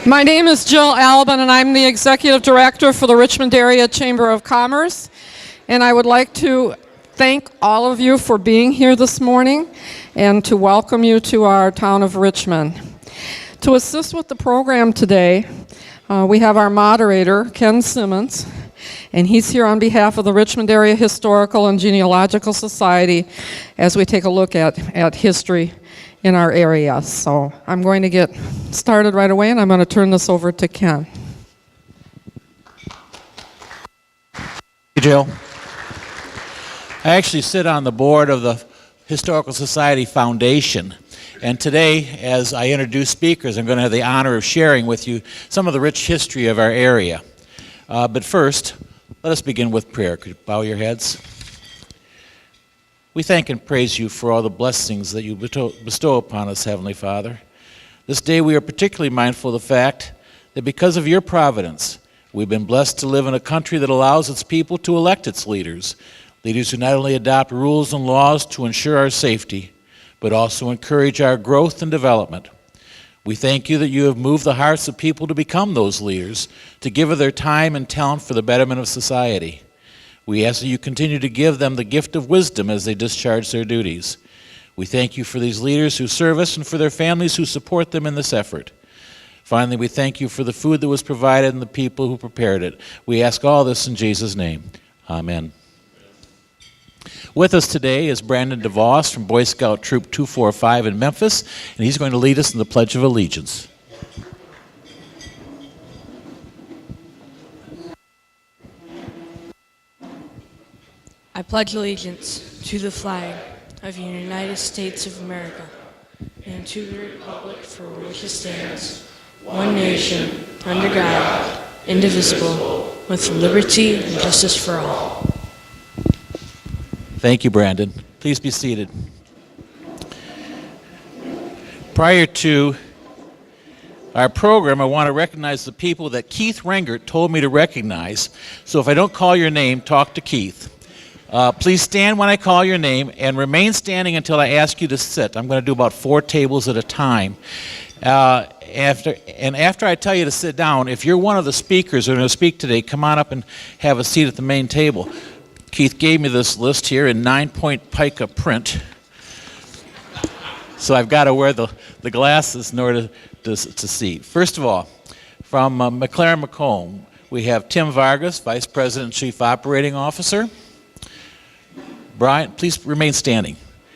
My name is Jill Albin, and I'm the Executive Director for the Richmond Area Chamber of Commerce. And I would like to thank all of you for being here this morning and to welcome you to our town of Richmond. To assist with the program today, we have our moderator, Ken Simmons, and he's here on behalf of the Richmond Area Historical and Genealogical Society as we take a look at history in our area. So I'm going to get started right away, and I'm going to turn this over to Ken. Thank you, Jill. I actually sit on the board of the Historical Society Foundation, and today, as I introduce speakers, I'm going to have the honor of sharing with you some of the rich history of our area. But first, let us begin with prayer. Could you bow your heads? We thank and praise you for all the blessings that you bestow upon us, Heavenly Father. This day we are particularly mindful of the fact that because of your providence, we've been blessed to live in a country that allows its people to elect its leaders, leaders who not only adopt rules and laws to ensure our safety, but also encourage our growth and development. We thank you that you have moved the hearts of people to become those leaders, to give of their time and talent for the betterment of society. We ask that you continue to give them the gift of wisdom as they discharge their duties. We thank you for these leaders who serve us and for their families who support them in this effort. Finally, we thank you for the food that was provided and the people who prepared it. We ask all this in Jesus' name. Amen. With us today is Brandon DeVos from Boy Scout Troop 245 in Memphis, and he's going to lead us in the Pledge of Allegiance. I pledge allegiance to the flag of the United States of America and to the republic for which it stands, one nation, under God, indivisible, with liberty and justice for all. Thank you, Brandon. Please be seated. Prior to our program, I want to recognize the people that Keith Rengert told me to recognize. So if I don't call your name, talk to Keith. Please stand when I call your name and remain standing until I ask you to sit. I'm going to do about 4 tables at a time. After I tell you to sit down, if you're one of the speakers who are going to speak today, come on up and have a seat at the main table. Keith gave me this list here in 9-point pica print. So I've got to wear the glasses in order to see. First of all, from McLaren Macomb, we have Tim Vargas, Vice President and Chief Operating Officer. Brian, please remain standing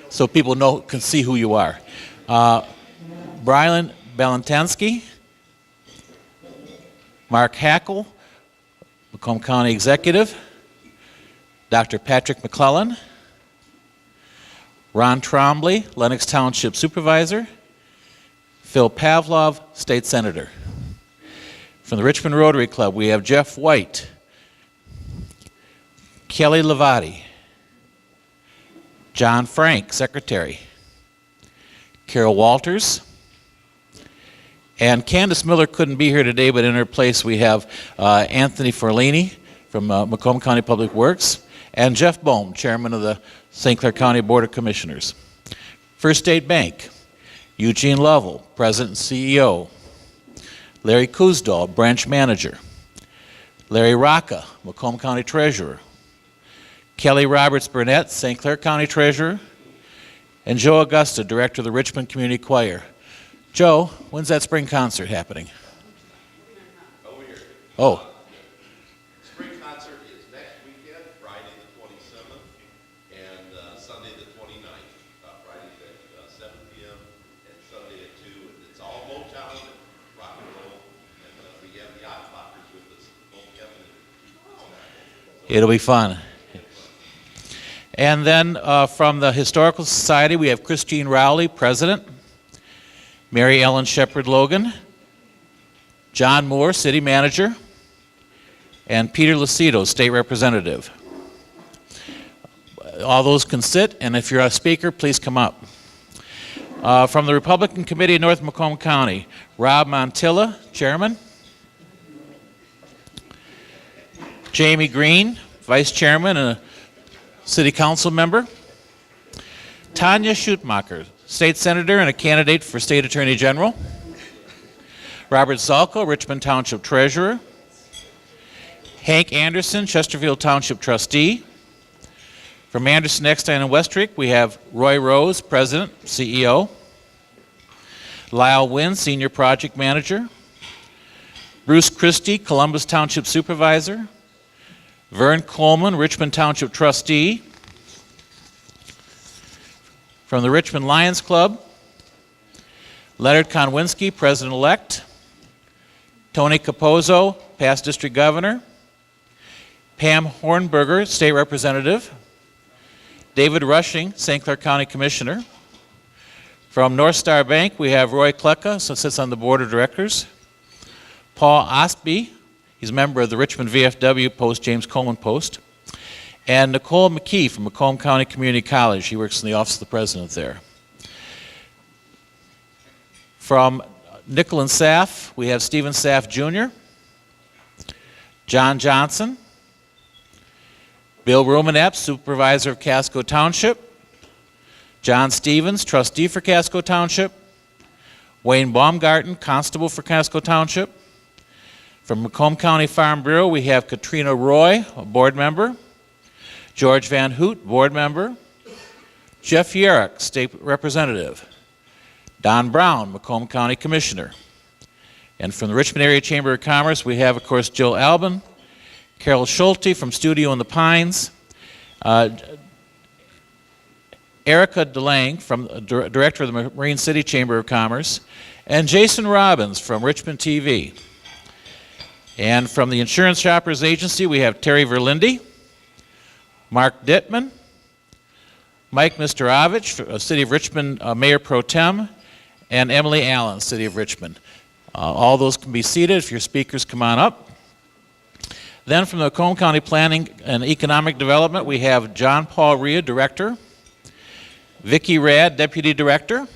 so people can see who you are. Brian Balentansky, Mark Hackle, Macomb County Executive, Dr. Patrick McClellan, Ron Trombley, Lennox Township Supervisor, Phil Pavlov, State Senator. From the Richmond Rotary Club, we have Jeff White, Kelly Levati, John Frank, Secretary, Carol Walters, and Candace Miller couldn't be here today, but in her place we have Anthony Forlini from Macomb County Public Works, and Jeff Bohm, Chairman of the St. Clair County Board of Commissioners. First State Bank, Eugene Lovell, President and CEO, Larry Kuzdal, Branch Manager, Larry Rocca, Macomb County Treasurer, Kelly Roberts Burnett, St. Clair County Treasurer, and Joe Augusta, Director of the Richmond Community Choir. Joe, when's that spring concert happening? Oh. Spring concert is next weekend, Friday the 27th, and Sunday the 29th. Friday at 7 p.m. and Sunday at 2. And it's all Motown and rock and roll. And we have the Odd Blockers with us, both Kevin and It'll be fun. And then from the Historical Society, we have Christine Rowley, President, Mary Ellen Shepard Logan, John Moore, City Manager, and Peter Lucido, State Representative. All those can sit, and if you're a speaker, please come up. From the Republican Committee of North Macomb County, Rob Montilla, Chairman, Jamie Green, Vice Chairman and a City Council member, Tanya Schutmacher, State Senator and a candidate for State Attorney General, Robert Zalko, Richmond Township Treasurer. Hank Anderson, Chesterfield Township Trustee. From Anderson, Eckstein, and Westrick, we have Roy Rose, President, CEO. Lyle Wynn, Senior Project Manager. Bruce Christie, Columbus Township Supervisor. Vern Coleman, Richmond Township Trustee. From the Richmond Lions Club, Leonard Konwinski, President-elect. Tony Capozzo, past District Governor. Pam Hornberger, State Representative. David Rushing, St. Clair County Commissioner. From North Star Bank, we have Roy Klecka, who sits on the Board of Directors. Paul Ostby, he's a member of the Richmond VFW Post, James Coleman Post. And Nicole McKee from Macomb County Community College. He works in the Office of the President there. From Nickel and Saff, we have Stephen Saff Jr., John Johnson, Bill Rumenap, Supervisor of Casco Township, John Stevens, Trustee for Casco Township, Wayne Baumgarten, Constable for Casco Township. From Macomb County Farm Bureau, we have Katrina Roy, a board member, George Van Hoot, board member, Jeff Yerrick, State Representative, Don Brown, Macomb County Commissioner. And from the Richmond Area Chamber of Commerce, we have, of course, Jill Albin, Carol Schulte from Studio in the Pines, Erica DeLange, from Director of the Marine City Chamber of Commerce, and Jason Robbins from Richmond TV. And from the Insurance Shoppers Agency, we have Terry Verlinde, Mark Dittman, Mike Misterovich, City of Richmond Mayor Pro Tem, and Emily Allen, City of Richmond. All those can be seated if your speakers come on up. Then from the Macomb County Planning and Economic Development, we have John Paul Rhea, Director, Vicki Rad, Deputy Director,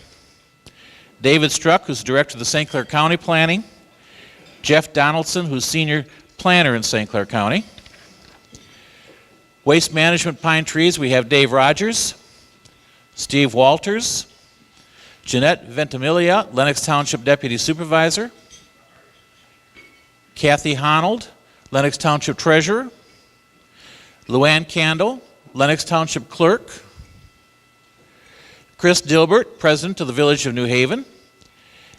David Struck, who's Director of the St. Clair County Planning, Jeff Donaldson, who's Senior Planner in St. Clair County. Waste Management Pine Trees, we have Dave Rogers, Steve Walters, Jeanette Ventimiglia, Lennox Township Deputy Supervisor, Kathy Honold, Lennox Township Treasurer, Luann Candle, Lennox Township Clerk, Chris Dilbert, President of the Village of New Haven,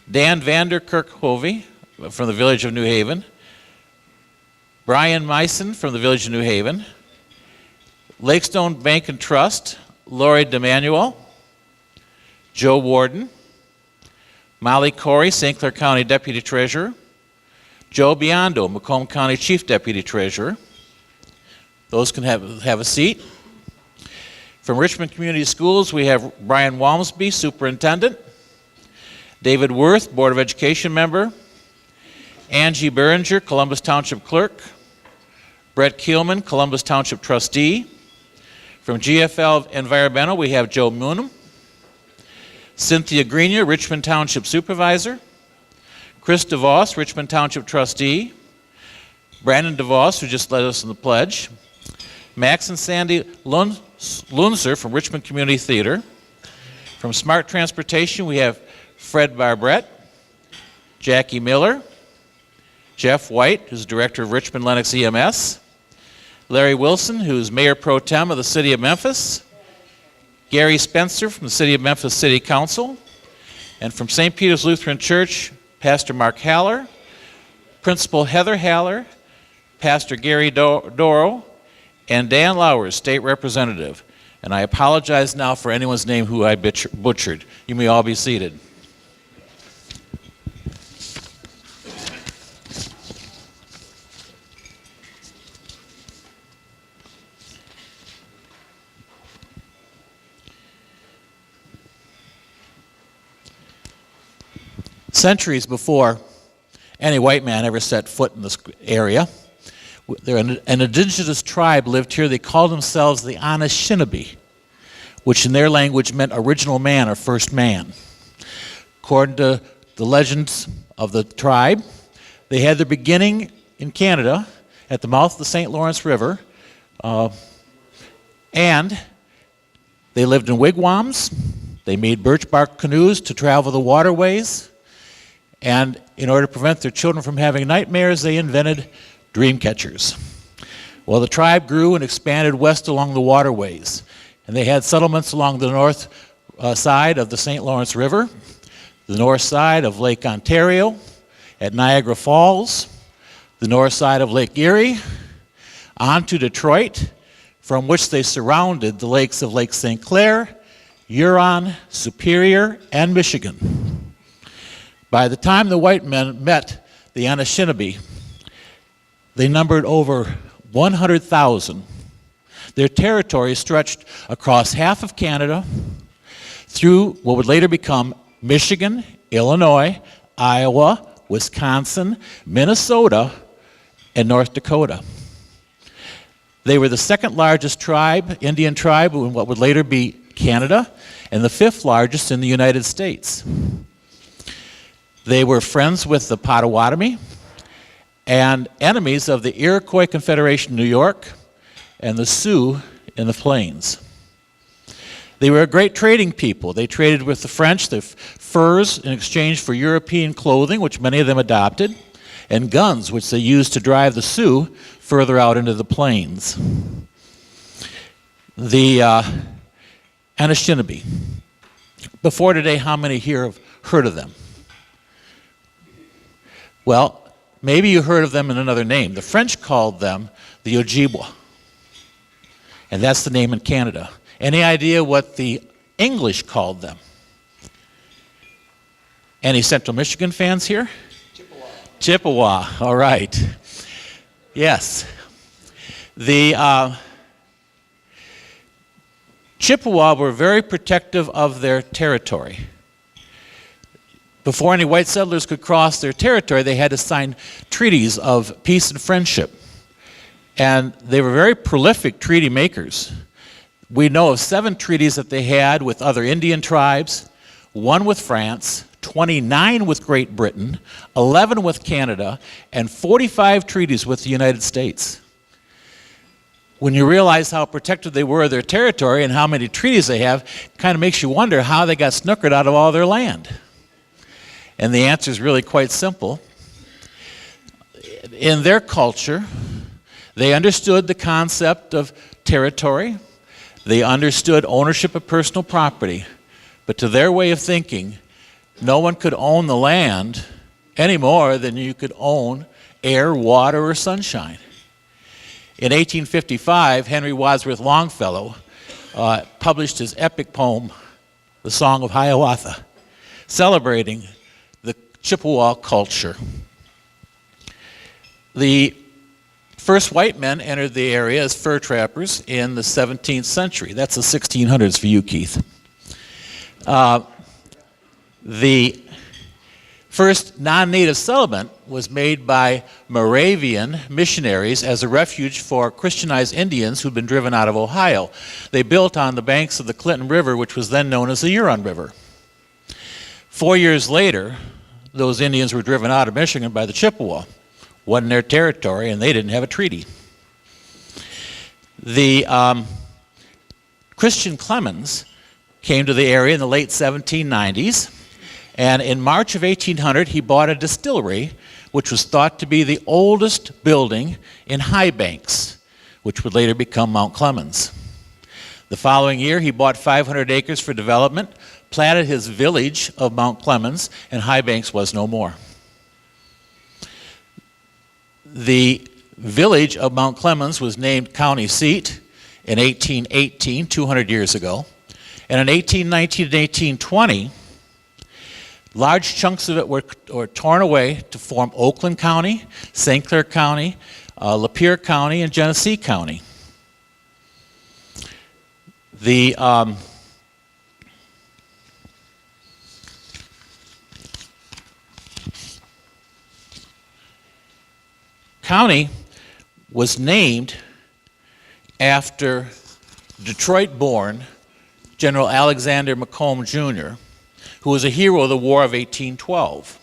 Dan Vander Kerkhovey from the Village of New Haven, Brian Meisen from the Village of New Haven, Lakestone Bank and Trust, Lori DeManuel, Joe Warden, Molly Corey, St. Clair County Deputy Treasurer, Joe Biondo, Macomb County Chief Deputy Treasurer. Those can have a seat. From Richmond Community Schools, we have Brian Walmsby, Superintendent, David Worth, Board of Education Member, Angie Berenger, Columbus Township Clerk, Brett Keelman, Columbus Township Trustee. From GFL Environmental, we have Joe Moonham, Cynthia Grenier, Richmond Township Supervisor, Chris DeVos, Richmond Township Trustee, Brandon DeVos, who just led us in the pledge, Max and Sandy Lunzer from Richmond Community Theater. From Smart Transportation, we have Fred Barbrett, Jackie Miller, Jeff White, who's Director of Richmond Lennox EMS, Larry Wilson, who's Mayor Pro Tem of the City of Memphis, Gary Spencer from the City of Memphis City Council, and from St. Peter's Lutheran Church, Pastor Mark Haller, Principal Heather Haller, Pastor Gary Doro, and Dan Lowers, State Representative. And I apologize now for anyone's name who I butchered. You may all be seated. Centuries before any white man ever set foot in this area, an indigenous tribe lived here. They called themselves the Anishinaabe, which in their language meant original man or first man. According to the legends of the tribe, they had their beginning in Canada at the mouth of the St. Lawrence River, and they lived in wigwams. They made birch bark canoes to travel the waterways. And in order to prevent their children from having nightmares, they invented dream catchers. Well, the tribe grew and expanded west along the waterways, and they had settlements along the north side of the St. Lawrence River, the north side of Lake Ontario, at Niagara Falls, the north side of Lake Erie, on to Detroit, from which they surrounded the lakes of Lake St. Clair, Huron, Superior, and Michigan. By the time the white men met the Anishinaabe, they numbered over 100,000. Their territory stretched across half of Canada, through what would later become Michigan, Illinois, Iowa, Wisconsin, Minnesota, and North Dakota. They were the second largest tribe, Indian tribe, in what would later be Canada, and the fifth largest in the United States. They were friends with the Potawatomi and enemies of the Iroquois Confederation in New York and the Sioux in the Plains. They were a great trading people. They traded with the French their furs in exchange for European clothing, which many of them adopted, and guns, which they used to drive the Sioux further out into the plains. The Anishinaabe. Before today, how many here have heard of them? Well, maybe you heard of them in another name. The French called them the Ojibwa, and that's the name in Canada. Any idea what the English called them? Any Central Michigan fans here? Chippewa, all right. Yes. The Chippewa were very protective of their territory. Before any white settlers could cross their territory, they had to sign treaties of peace and friendship. And they were very prolific treaty makers. We know of 7 treaties that they had with other Indian tribes, 1 with France, 29 with Great Britain, 11 with Canada, and 45 treaties with the United States. When you realize how protected they were of their territory and how many treaties they have, it kind of makes you wonder how they got snookered out of all their land. And the answer is really quite simple. In their culture, they understood the concept of territory. They understood ownership of personal property. But to their way of thinking, no one could own the land any more than you could own air, water, or sunshine. In 1855, Henry Wadsworth Longfellow published his epic poem, The Song of Hiawatha, celebrating the Chippewa culture. The first white men entered the area as fur trappers in the 17th century. That's the 1600s for you, Keith. The first non-native settlement was made by Moravian missionaries as a refuge for Christianized Indians who'd been driven out of Ohio. They built on the banks of the Clinton River, which was then known as the Huron River. 4 years later, those Indians were driven out of Michigan by the Chippewa. Wasn't their territory, and they didn't have a treaty. The Christian Clemens came to the area in the late 1790s, and in March of 1800, he bought a distillery, which was thought to be the oldest building in High Banks, which would later become Mount Clemens. The following year, he bought 500 acres for development, platted his village of Mount Clemens, and High Banks was no more. The village of Mount Clemens was named county seat in 1818, 200 years ago. And in 1819 and 1820, large chunks of it were torn away to form Oakland County, St. Clair County, Lapeer County, and Genesee County. The county was named after Detroit-born General Alexander Macomb Jr., who was a hero of the War of 1812.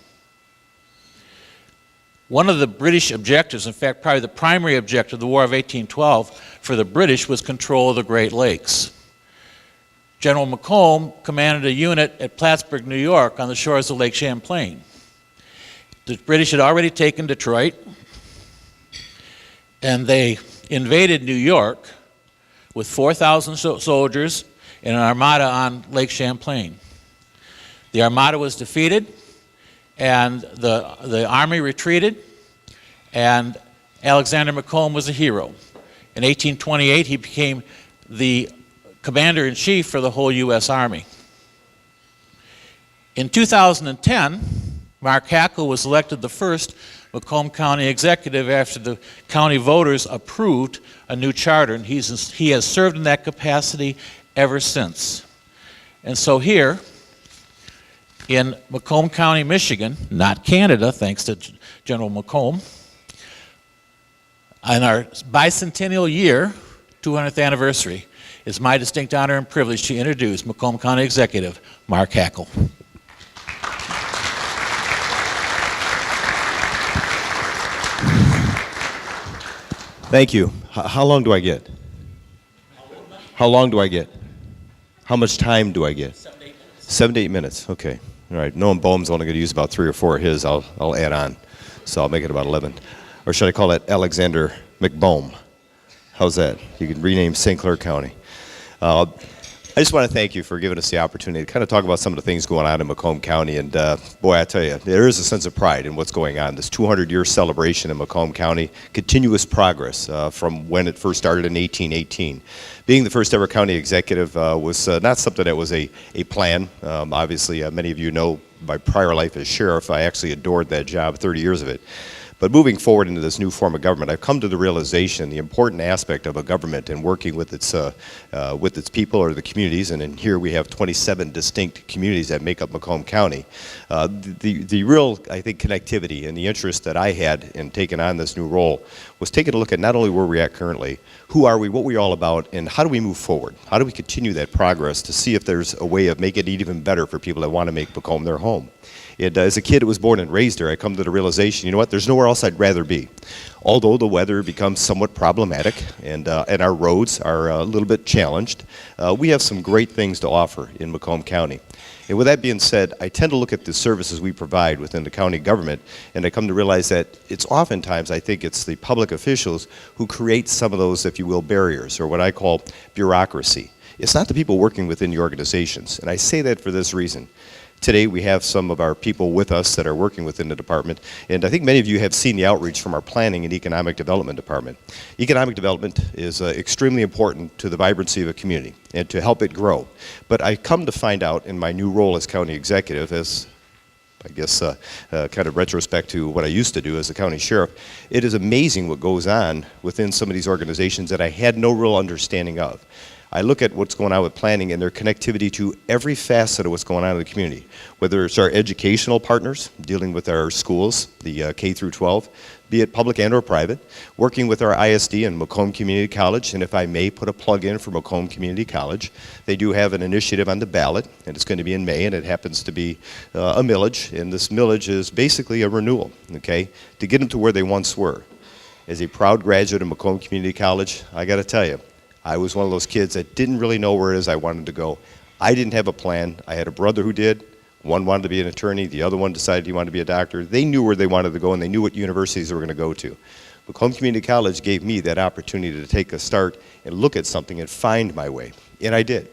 One of the British objectives, in fact, probably the primary objective of the War of 1812 for the British was control of the Great Lakes. General Macomb commanded a unit at Plattsburgh, New York, on the shores of Lake Champlain. The British had already taken Detroit, and they invaded New York with 4,000 soldiers and an armada on Lake Champlain. The armada was defeated, and the army retreated, and Alexander Macomb was a hero. In 1828, he became the commander-in-chief for the whole U.S. Army. In 2010, Mark Hackle was elected the first Macomb County executive after the county voters approved a new charter, and he has served in that capacity ever since. And so here, in Macomb County, Michigan, not Canada, thanks to General Macomb, on our bicentennial year, 200th anniversary, it's my distinct honor and privilege to introduce Macomb County Executive Mark Hackle. Thank you. How long do I get? How long do I get? How much time do I get? 7 to 8 minutes. 7 to 8 minutes. Okay. All right. Knowing Bohm's only going to use about 3 or 4 of his, I'll add on. So I'll make it about 11. Or should I call it Alexander McBohm? How's that? You can rename St. Clair County. I just want to thank you for giving us the opportunity to kind of talk about some of the things going on in Macomb County. And boy, I tell you, there is a sense of pride in what's going on. This 200-year celebration in Macomb County, continuous progress from when it first started in 1818. Being the first ever county executive was not something that was a plan. Obviously, many of you know my prior life as sheriff, I actually adored that job, 30 years of it. But moving forward into this new form of government, I've come to the realization the important aspect of a government and working with its people or the communities, and in here we have 27 distinct communities that make up Macomb County. The real, I think, connectivity and the interest that I had in taking on this new role was taking a look at not only where we're at currently, who are we, what we're all about, and how do we move forward? How do we continue that progress to see if there's a way of making it even better for people that want to make Macomb their home? And as a kid who was born and raised there, I come to the realization, you know what, there's nowhere else I'd rather be. Although the weather becomes somewhat problematic and our roads are a little bit challenged, we have some great things to offer in Macomb County. And with that being said, I tend to look at the services we provide within the county government, and I come to realize that it's oftentimes, I think it's the public officials who create some of those, if you will, barriers, or what I call bureaucracy. It's not the people working within the organizations, and I say that for this reason. Today we have some of our people with us that are working within the department, and I think many of you have seen the outreach from our Planning and Economic Development Department. Economic development is extremely important to the vibrancy of a community and to help it grow. But I come to find out in my new role as county executive, as I guess kind of retrospect to what I used to do as a county sheriff, it is amazing what goes on within some of these organizations that I had no real understanding of. I look at what's going on with planning and their connectivity to every facet of what's going on in the community, whether it's our educational partners, dealing with our schools, the K through 12, be it public and or private, working with our ISD and Macomb Community College, and if I may put a plug in for Macomb Community College, they do have an initiative on the ballot, and it's going to be in May, and it happens to be a millage, and this millage is basically a renewal, okay, to get them to where they once were. As a proud graduate of Macomb Community College, I got to tell you, I was one of those kids that didn't really know where it is I wanted to go. I didn't have a plan. I had a brother who did. One wanted to be an attorney. The other one decided he wanted to be a doctor. They knew where they wanted to go, and they knew what universities they were going to go to. Macomb Community College gave me that opportunity to take a start and look at something and find my way, and I did.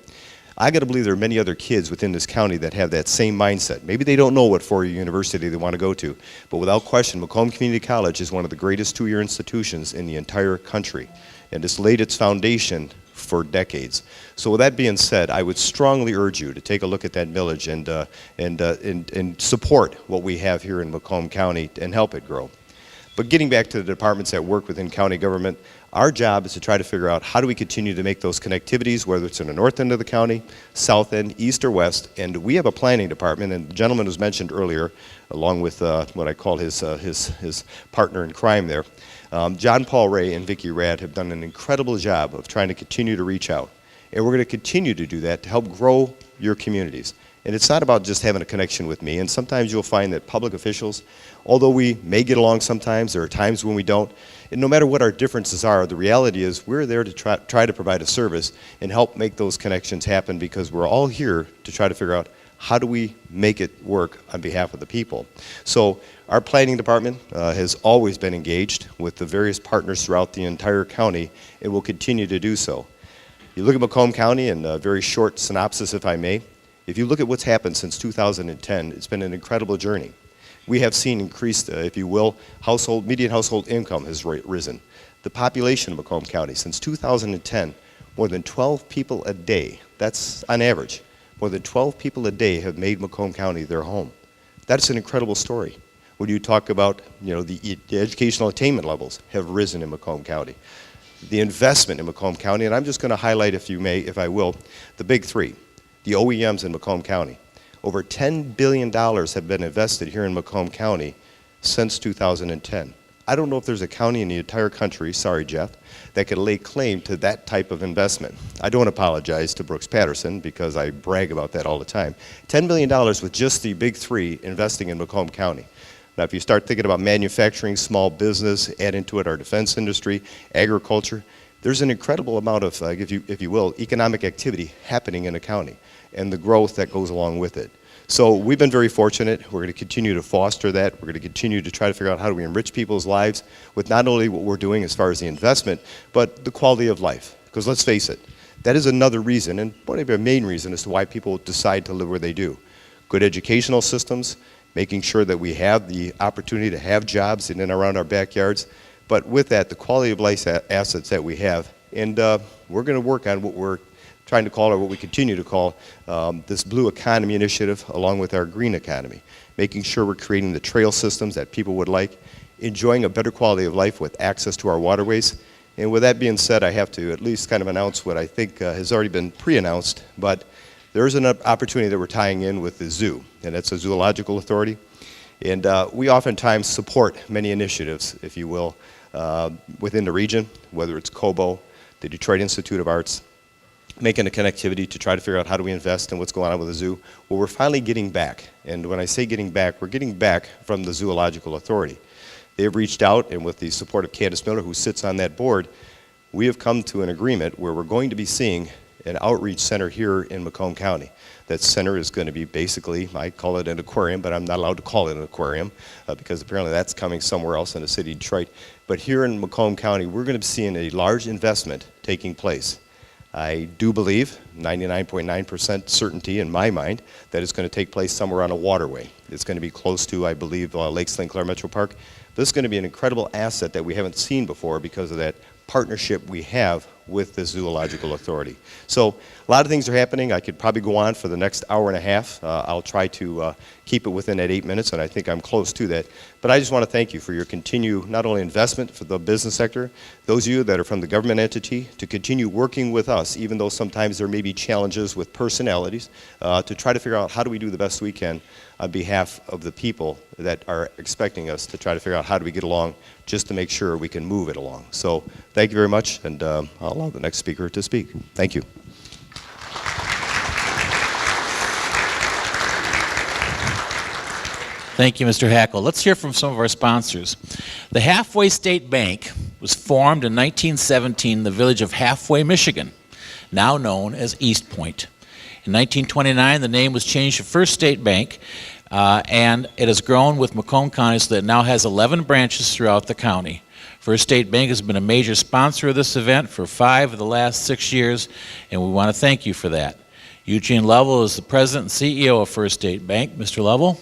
I got to believe there are many other kids within this county that have that same mindset. Maybe they don't know what four-year university they want to go to, but without question, Macomb Community College is one of the greatest two-year institutions in the entire country, and it's laid its foundation for decades. So with that being said, I would strongly urge you to take a look at that millage and support what we have here in Macomb County and help it grow. But getting back to the departments that work within county government, our job is to try to figure out how do we continue to make those connectivities, whether it's in the north end of the county, south end, east or west, and we have a planning department, and the gentleman was mentioned earlier, along with what I call his partner in crime there. John Paul Ray and Vicki Rad have done an incredible job of trying to continue to reach out, and we're going to continue to do that to help grow your communities. And it's not about just having a connection with me, and sometimes you'll find that public officials, although we may get along sometimes, there are times when we don't, and no matter what our differences are, the reality is we're there to try to provide a service and help make those connections happen, because we're all here to try to figure out how do we make it work on behalf of the people? So our planning department has always been engaged with the various partners throughout the entire county and will continue to do so. You look at Macomb County, and a very short synopsis, if I may. If you look at what's happened since 2010, it's been an incredible journey. We have seen increased, if you will, median household income has risen. The population of Macomb County since 2010, more than 12 people a day, that's on average, more than 12 people a day have made Macomb County their home. That's an incredible story. When you talk about, the educational attainment levels have risen in Macomb County. The investment in Macomb County, and I'm just going to highlight, if I will, the big three, the OEMs in Macomb County. Over $10 billion have been invested here in Macomb County since 2010. I don't know if there's a county in the entire country, sorry Jeff, that could lay claim to that type of investment. I don't apologize to Brooks Patterson because I brag about that all the time. $10 billion with just the big three investing in Macomb County. Now if you start thinking about manufacturing, small business, add into it our defense industry, agriculture, there's an incredible amount of, if you will, economic activity happening in the county and the growth that goes along with it. So we've been very fortunate. We're going to continue to foster that. We're going to continue to try to figure out how do we enrich people's lives with not only what we're doing as far as the investment, but the quality of life. Because let's face it, that is another reason, and probably a main reason as to why people decide to live where they do. Good educational systems, making sure that we have the opportunity to have jobs in and around our backyards, but with that, the quality of life assets that we have. And we're going to work on what we're trying to call, or what we continue to call, this Blue Economy Initiative along with our Green Economy, making sure we're creating the trail systems that people would like, enjoying a better quality of life with access to our waterways. And with that being said, I have to at least kind of announce what I think has already been pre-announced, but there is an opportunity that we're tying in with the zoo, and that's a zoological authority. And we oftentimes support many initiatives, if you will, within the region, whether it's COBO, the Detroit Institute of Arts, making a connectivity to try to figure out how do we invest in what's going on with the zoo. Well, we're finally getting back. And when I say getting back, we're getting back from the Zoological Authority. They've reached out, and with the support of Candace Miller, who sits on that board, we have come to an agreement where we're going to be seeing an outreach center here in Macomb County. That center is going to be basically, I call it an aquarium, but I'm not allowed to call it an aquarium because apparently that's coming somewhere else in the city of Detroit. But here in Macomb County, we're going to be seeing a large investment taking place. I do believe, 99.9% certainty in my mind, that it's going to take place somewhere on a waterway. It's going to be close to, I believe, Lake St. Clair Metro Park. This is going to be an incredible asset that we haven't seen before because of that partnership we have with the Zoological Authority. So a lot of things are happening. I could probably go on for the next hour and a half. I'll try to keep it within that 8 minutes, and I think I'm close to that. But I just want to thank you for your continued, not only investment for the business sector, those of you that are from the government entity, to continue working with us, even though sometimes there may be challenges with personalities, to try to figure out how do we do the best we can on behalf of the people that are expecting us to try to figure out how do we get along just to make sure we can move it along. So thank you very much, and I'll allow the next speaker to speak. Thank you. Thank you, Mr. Hackle. Let's hear from some of our sponsors. The Halfway State Bank was formed in 1917 in the village of Halfway, Michigan, now known as East Point. In 1929, the name was changed to First State Bank, and it has grown with Macomb County so that it now has 11 branches throughout the county. First State Bank has been a major sponsor of this event for 5 of the last 6 years, and we want to thank you for that. Eugene Lovell is the president and CEO of First State Bank. Mr. Lovell.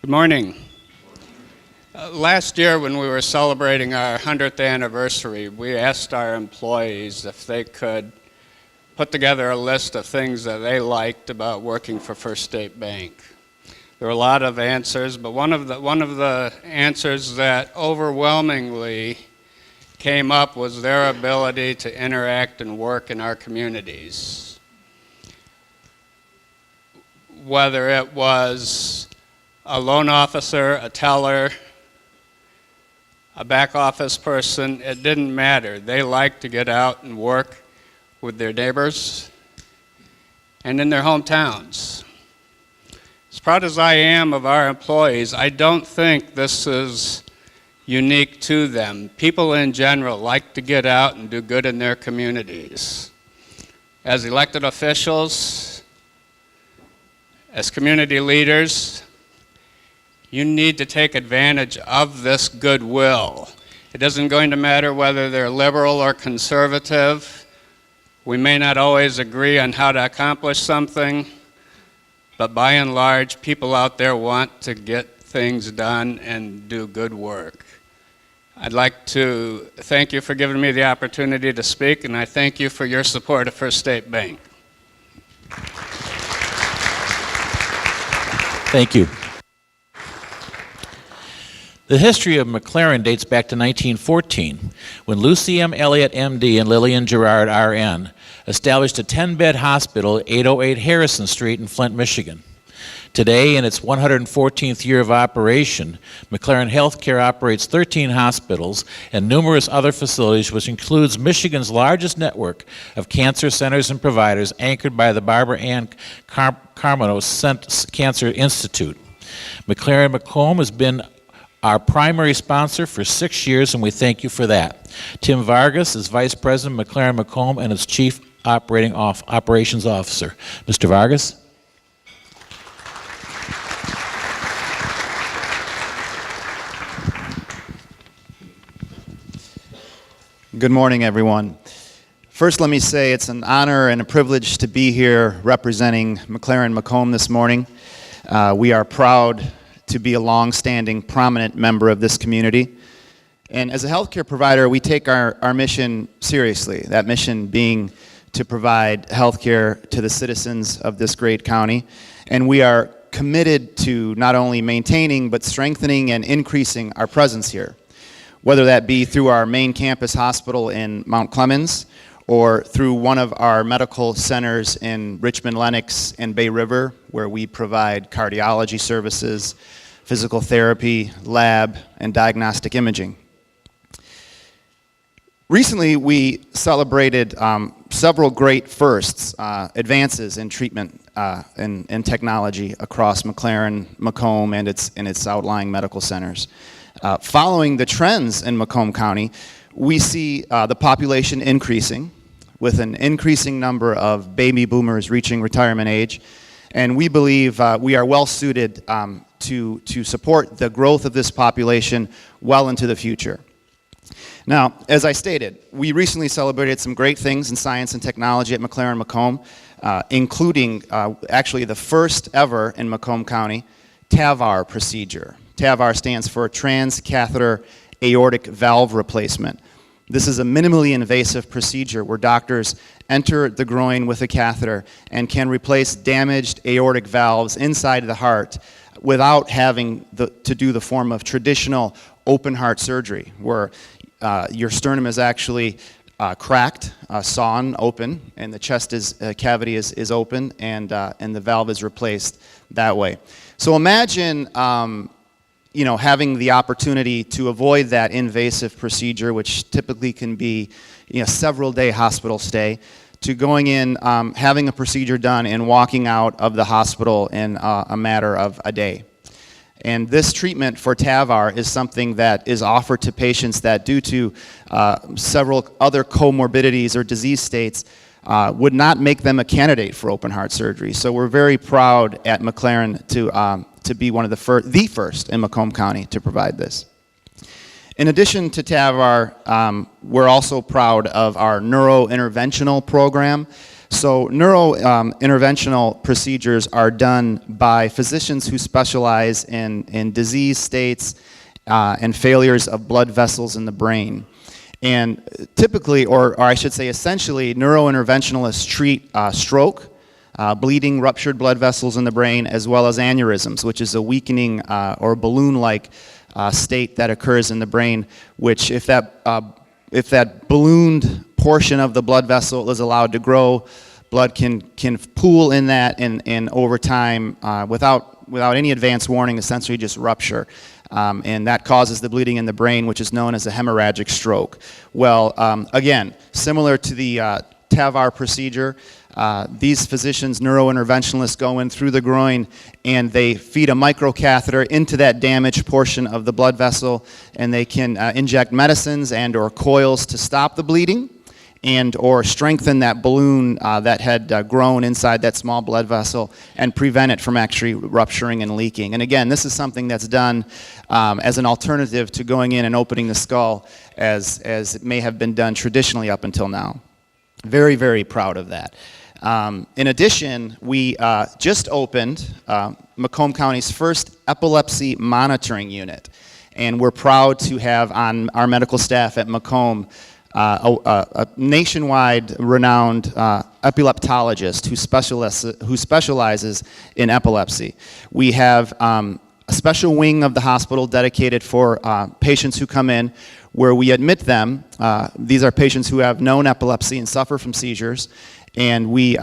Good morning. Last year when we were celebrating our 100th anniversary, we asked our employees if they could put together a list of things that they liked about working for First State Bank. There were a lot of answers, but one of the answers that overwhelmingly came up was their ability to interact and work in our communities. Whether it was a loan officer, a teller, a back office person, it didn't matter. They liked to get out and work with their neighbors and in their hometowns. As proud as I am of our employees, I don't think this is unique to them. People in general like to get out and do good in their communities. As elected officials, as community leaders, you need to take advantage of this goodwill. It isn't going to matter whether they're liberal or conservative. We may not always agree on how to accomplish something, but by and large, people out there want to get things done and do good work. I'd like to thank you for giving me the opportunity to speak, and I thank you for your support of First State Bank. Thank you. The history of McLaren dates back to 1914, when Lucy M. Elliott, M.D., and Lillian Gerard, R.N., established a 10-bed hospital at 808 Harrison Street in Flint, Michigan. Today, in its 114th year of operation, McLaren Healthcare operates 13 hospitals and numerous other facilities, which includes Michigan's largest network of cancer centers and providers, anchored by the Barbara Ann Carmano Cancer Institute. McLaren Macomb has been our primary sponsor for 6 years, and we thank you for that. Tim Vargas is Vice President of McLaren Macomb and its Chief Operations Officer. Mr. Vargas? Good morning, everyone. First, let me say it's an honor and a privilege to be here representing McLaren Macomb this morning. We are proud to be a long-standing, prominent member of this community. And as a healthcare provider, we take our mission seriously, that mission being to provide healthcare to the citizens of this great county. And we are committed to not only maintaining, but strengthening and increasing our presence here, whether that be through our main campus hospital in Mount Clemens or through one of our medical centers in Richmond, Lenox, and Bay River, where we provide cardiology services, physical therapy, lab, and diagnostic imaging. Recently, we celebrated several great firsts, advances in treatment and technology across McLaren, Macomb, and its outlying medical centers. Following the trends in Macomb County, we see the population increasing, with an increasing number of baby boomers reaching retirement age, and we believe we are well suited to support the growth of this population well into the future. Now, as I stated, we recently celebrated some great things in science and technology at McLaren Macomb, including actually the first ever in Macomb County TAVR procedure. TAVR stands for transcatheter aortic valve replacement. This is a minimally invasive procedure where doctors enter the groin with a catheter and can replace damaged aortic valves inside the heart without having to do the form of traditional open heart surgery, where your sternum is actually cracked, sawn open, and the chest cavity is open, and the valve is replaced that way. So imagine having the opportunity to avoid that invasive procedure, which typically can be several day hospital stay, to going in, having a procedure done, and walking out of the hospital in a matter of a day. And this treatment for TAVR is something that is offered to patients that, due to several other comorbidities or disease states, would not make them a candidate for open heart surgery. So we're very proud at McLaren to be one of the first in Macomb County to provide this. In addition to TAVR, we're also proud of our neurointerventional program. So neurointerventional procedures are done by physicians who specialize in disease states and failures of blood vessels in the brain. And typically, or I should say essentially, neurointerventionalists treat stroke, bleeding, ruptured blood vessels in the brain, as well as aneurysms, which is a weakening or balloon-like state that occurs in the brain, which if that ballooned portion of the blood vessel is allowed to grow, blood can pool in that, and over time, without any advance warning, essentially just rupture. And that causes the bleeding in the brain, which is known as a hemorrhagic stroke. Well, again, similar to the TAVR procedure, These physicians, neurointerventionalists, go in through the groin and they feed a microcatheter into that damaged portion of the blood vessel, and they can inject medicines and or coils to stop the bleeding and or strengthen that balloon that had grown inside that small blood vessel and prevent it from actually rupturing and leaking. And again, this is something that's done as an alternative to going in and opening the skull as it may have been done traditionally up until now. Very, very proud of that. In addition, we just opened Macomb County's first epilepsy monitoring unit, and we're proud to have on our medical staff at Macomb a nationwide renowned epileptologist who specializes in epilepsy. We have a special wing of the hospital dedicated for patients who come in, where we admit them. These are patients who have known epilepsy and suffer from seizures, and we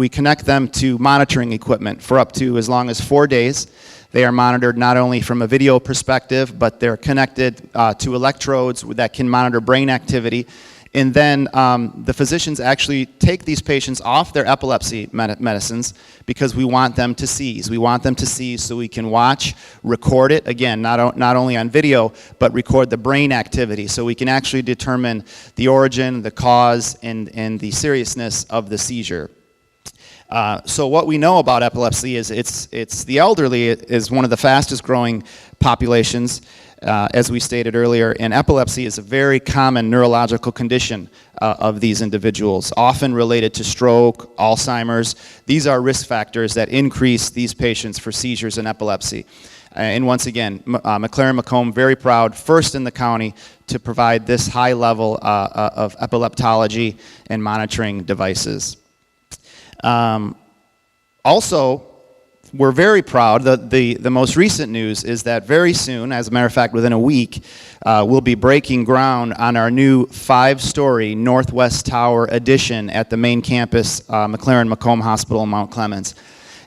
connect them to monitoring equipment for up to as long as 4 days. They are monitored not only from a video perspective, but they're connected to electrodes that can monitor brain activity. And then the physicians actually take these patients off their epilepsy medicines because we want them to seize. We want them to seize so we can watch, record it, again, not only on video, but record the brain activity so we can actually determine the origin, the cause, and the seriousness of the seizure. So what we know about epilepsy is it's the elderly is one of the fastest growing populations, as we stated earlier, and epilepsy is a very common neurological condition of these individuals, often related to stroke, Alzheimer's. These are risk factors that increase these patients for seizures and epilepsy. And once again, McLaren-Macomb, very proud, first in the county to provide this high level of epileptology and monitoring devices. Also, we're very proud that the most recent news is that very soon, as a matter of fact within a week, we'll be breaking ground on our new 5-story Northwest Tower addition at the main campus, McLaren-Macomb Hospital in Mount Clemens.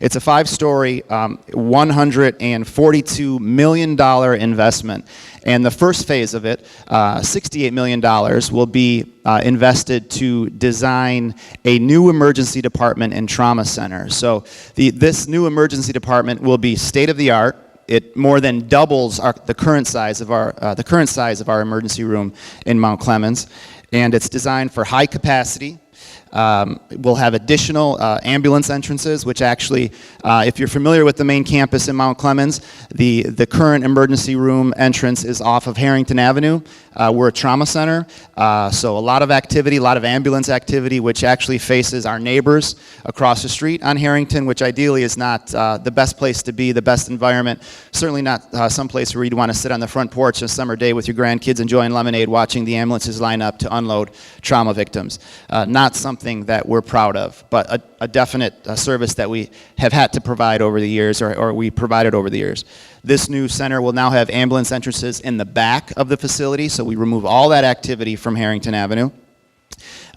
It's a 5-story, $142 million investment. And the first phase of it, $68 million, will be invested to design a new emergency department and trauma center. So this new emergency department will be state-of-the-art. It more than doubles the current size of our emergency room in Mount Clemens, and it's designed for high capacity. We'll have additional ambulance entrances, which actually, if you're familiar with the main campus in Mount Clemens, the current emergency room entrance is off of Harrington Avenue. We're a trauma center, so a lot of activity, a lot of ambulance activity, which actually faces our neighbors across the street on Harrington, which ideally is not the best place to be, the best environment. Certainly not some place where you'd want to sit on the front porch on a summer day with your grandkids enjoying lemonade, watching the ambulances line up to unload trauma victims. Not something that we're proud of, but a definite service that we have had to provide over the years, or we provided over the years. This new center will now have ambulance entrances in the back of the facility, so we remove all that activity from Harrington Avenue.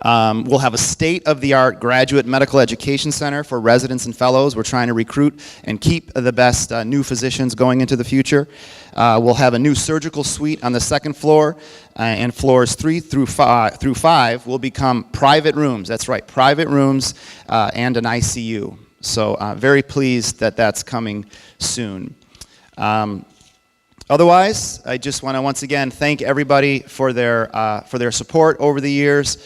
We'll have a state-of-the-art graduate medical education center for residents and fellows. We're trying to recruit and keep the best new physicians going into the future. We'll have a new surgical suite on the second floor, and floors 3 through 5 will become private rooms. That's right, private rooms and an ICU. So very pleased that that's coming soon. Otherwise, I just want to once again thank everybody for their support over the years.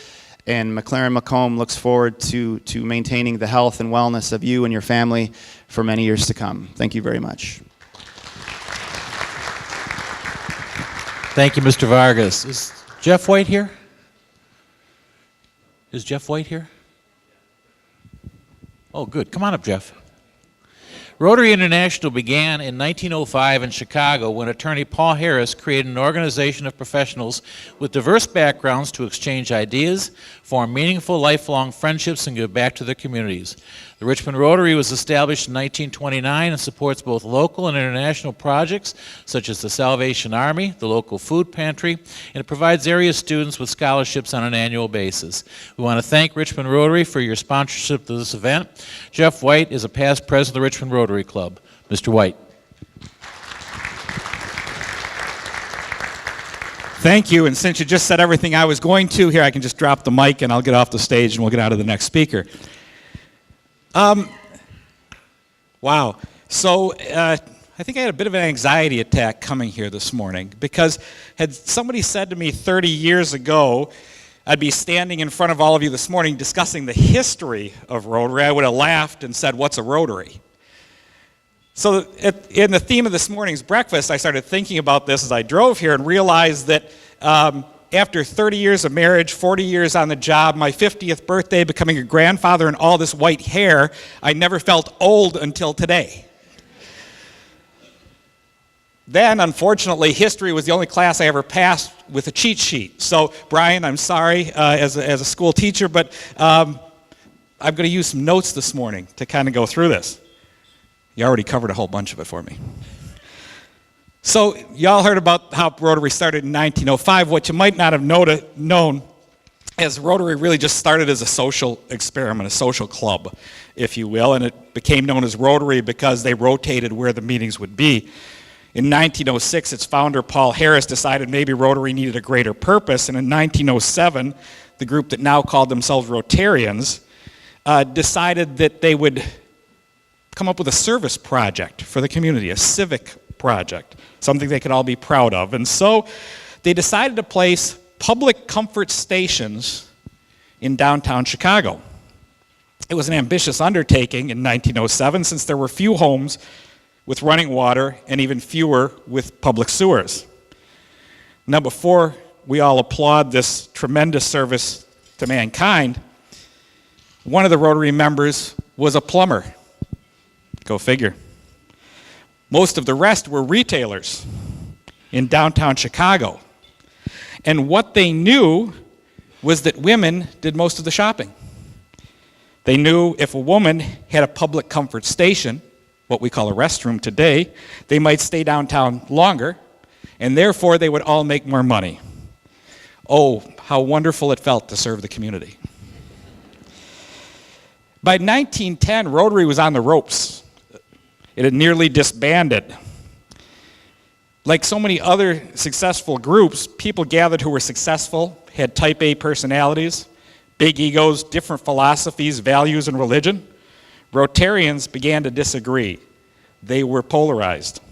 And McLaren-Macomb looks forward to maintaining the health and wellness of you and your family for many years to come. Thank you very much. Thank you, Mr. Vargas. Is Jeff White here? Is Jeff White here? Oh, good. Come on up, Jeff. Rotary International began in 1905 in Chicago when attorney Paul Harris created an organization of professionals with diverse backgrounds to exchange ideas, form meaningful lifelong friendships, and give back to their communities. The Richmond Rotary was established in 1929 and supports both local and international projects such as the Salvation Army, the local food pantry, and it provides area students with scholarships on an annual basis. We want to thank Richmond Rotary for your sponsorship of this event. Jeff White is a past president of the Richmond Rotary Club. Mr. White. Thank you, and since you just said everything I was going to, here I can just drop the mic and I'll get off the stage and we'll get out of the next speaker. Wow. So I think I had a bit of an anxiety attack coming here this morning because had somebody said to me 30 years ago, I'd be standing in front of all of you this morning discussing the history of Rotary, I would have laughed and said, what's a Rotary? So in the theme of this morning's breakfast, I started thinking about this as I drove here and realized that after 30 years of marriage, 40 years on the job, my 50th birthday, becoming a grandfather and all this white hair, I never felt old until today. Then, unfortunately, history was the only class I ever passed with a cheat sheet. So, Brian, I'm sorry as a school teacher, but I'm going to use some notes this morning to kind of go through this. You already covered a whole bunch of it for me. So, y'all heard about how Rotary started in 1905. What you might not have known as Rotary really just started as a social experiment, a social club, if you will, and it became known as Rotary because they rotated where the meetings would be. In 1906, its founder, Paul Harris, decided maybe Rotary needed a greater purpose, and in 1907, the group that now called themselves Rotarians decided that they would come up with a service project for the community, a civic project, something they could all be proud of. And so they decided to place public comfort stations in downtown Chicago. It was an ambitious undertaking in 1907 since there were few homes with running water and even fewer with public sewers. Now, before we all applaud this tremendous service to mankind, one of the Rotary members was a plumber. Go figure. Most of the rest were retailers in downtown Chicago. And what they knew was that women did most of the shopping. They knew if a woman had a public comfort station, what we call a restroom today, they might stay downtown longer, and therefore they would all make more money. Oh, how wonderful it felt to serve the community. By 1910, Rotary was on the ropes. It had nearly disbanded. Like so many other successful groups, people gathered who were successful, had type A personalities, big egos, different philosophies, values, and religion. Rotarians began to disagree. They were polarized.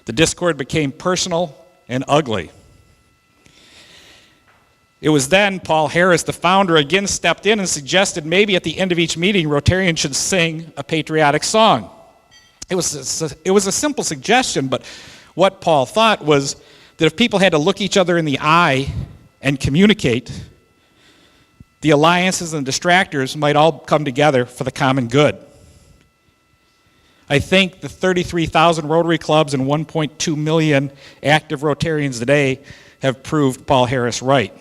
The discord became personal and ugly. It was then Paul Harris, the founder, again stepped in and suggested maybe at the end of each meeting, Rotarians should sing a patriotic song. It was a simple suggestion, but what Paul thought was that if people had to look each other in the eye and communicate, the alliances and distractors might all come together for the common good. I think the 33,000 Rotary clubs and 1.2 million active Rotarians today have proved Paul Harris right.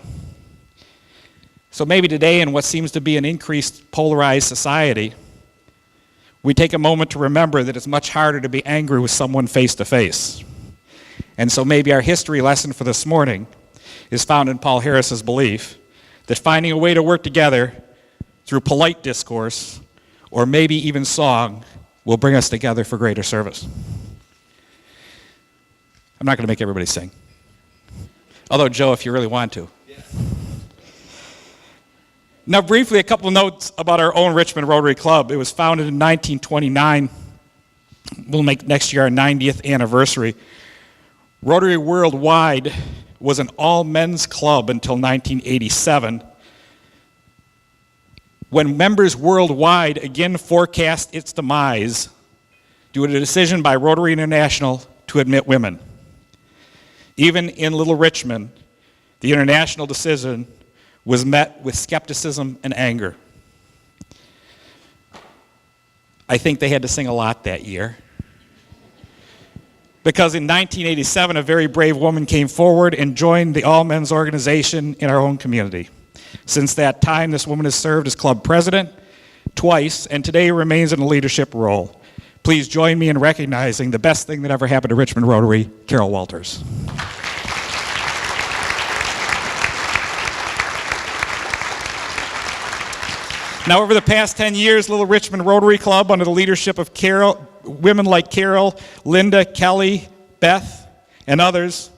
So maybe today, in what seems to be an increased polarized society, we take a moment to remember that it's much harder to be angry with someone face to face. And so maybe our history lesson for this morning is found in Paul Harris's belief that finding a way to work together through polite discourse, or maybe even song, will bring us together for greater service. I'm not going to make everybody sing. Although, Joe, if you really want to. Yeah. Now, briefly, a couple of notes about our own Richmond Rotary Club. It was founded in 1929. We'll make next year our 90th anniversary. Rotary Worldwide was an all-men's club until 1987, when members worldwide again forecast its demise due to a decision by Rotary International to admit women. Even in Little Richmond, the international decision was met with skepticism and anger. I think they had to sing a lot that year, because in 1987, a very brave woman came forward and joined the all-men's organization in our own community. Since that time, this woman has served as club president twice, and today remains in a leadership role. Please join me in recognizing the best thing that ever happened to Richmond Rotary, Carol Walters. Now, over the past 10 years, Little Richmond Rotary Club, under the leadership of women like Carol, Linda, Kelly, Beth, and others,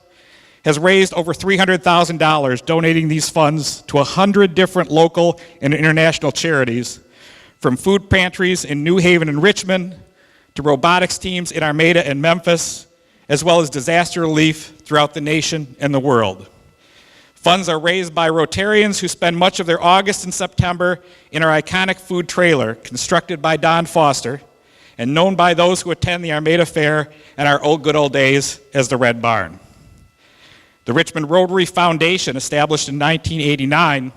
has raised over $300,000, donating these funds to 100 different local and international charities From food pantries in New Haven and Richmond to robotics teams in Armada and Memphis, as well as disaster relief throughout the nation and the world. Funds are raised by Rotarians who spend much of their August and September in our iconic food trailer, constructed by Don Foster, and known by those who attend the Armada Fair and our old good old days as the Red Barn. The Richmond Rotary Foundation, established in 1989,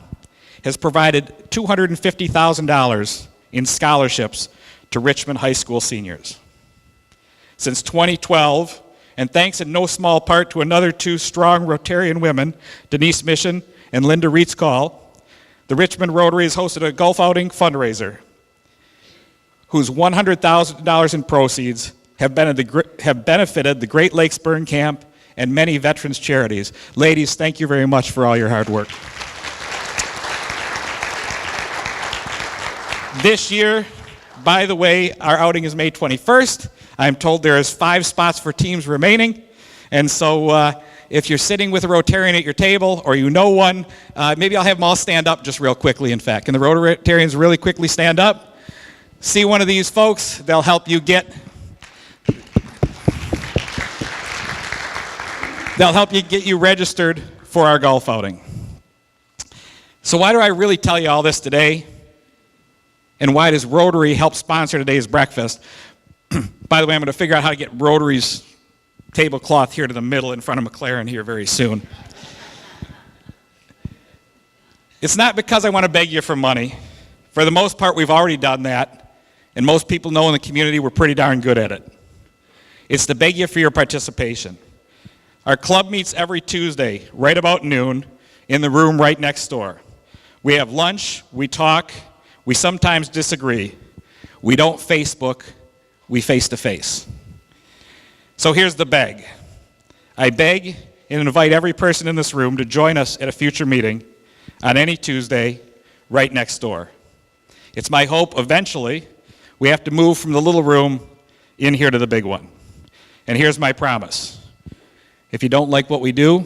has provided $250,000 in scholarships to Richmond High School seniors. Since 2012, and thanks in no small part to another two strong Rotarian women, Denise Mission and Linda Reitz-Call, the Richmond Rotary has hosted a golf outing fundraiser whose $100,000 in proceeds have benefited the Great Lakes Burn Camp and many veterans charities. Ladies, thank you very much for all your hard work. This year, by the way, our outing is May 21st. I'm told there is 5 spots for teams remaining. And so if you're sitting with a Rotarian at your table or you know one, maybe I'll have them all stand up just real quickly, in fact. Can the Rotarians really quickly stand up? See one of these folks, they'll help you get you registered for our golf outing. So why do I really tell you all this today? And why does Rotary help sponsor today's breakfast? By the way, I'm going to figure out how to get Rotary's tablecloth here to the middle in front of McLaren here very soon. It's not because I want to beg you for money. For the most part, we've already done that, and most people know in the community we're pretty darn good at it. It's to beg you for your participation. Our club meets every Tuesday, right about noon, in the room right next door. We have lunch, we talk, we sometimes disagree. We don't Facebook, we face-to-face. So here's the beg. I beg and invite every person in this room to join us at a future meeting on any Tuesday right next door. It's my hope eventually we have to move from the little room in here to the big one. And here's my promise. If you don't like what we do,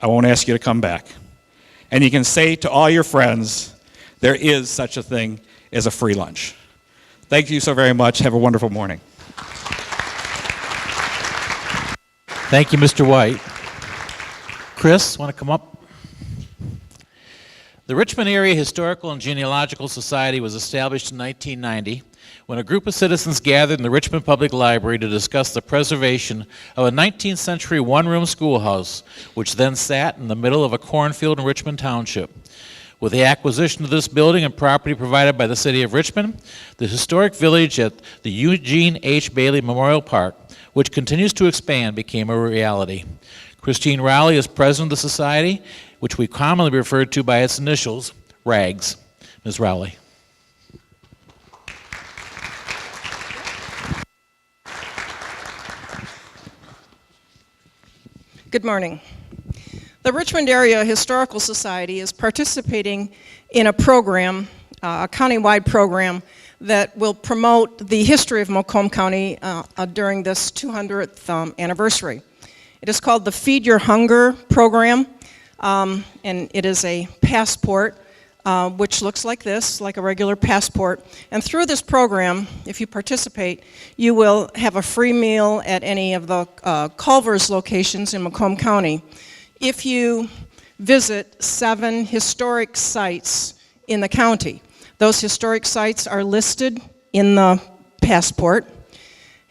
I won't ask you to come back. And you can say to all your friends, there is such a thing as a free lunch. Thank you so very much. Have a wonderful morning. Thank you, Mr. White. Chris, want to come up? The Richmond Area Historical and Genealogical Society was established in 1990 when a group of citizens gathered in the Richmond Public Library to discuss the preservation of a 19th century one-room schoolhouse, which then sat in the middle of a cornfield in Richmond Township. With the acquisition of this building and property provided by the City of Richmond, the historic village at the Eugene H. Bailey Memorial Park, which continues to expand, became a reality. Christine Rowley is president of the society, which we commonly refer to by its initials, RAGS. Ms. Rowley. Good morning. The Richmond Area Historical Society is participating in a program, a countywide program, that will promote the history of Macomb County during this 200th anniversary. It is called the Feed Your Hunger program, and it is a passport which looks like this, like a regular passport. And through this program, if you participate, you will have a free meal at any of the Culver's locations in Macomb County if you visit 7 historic sites in the county. Those historic sites are listed in the passport,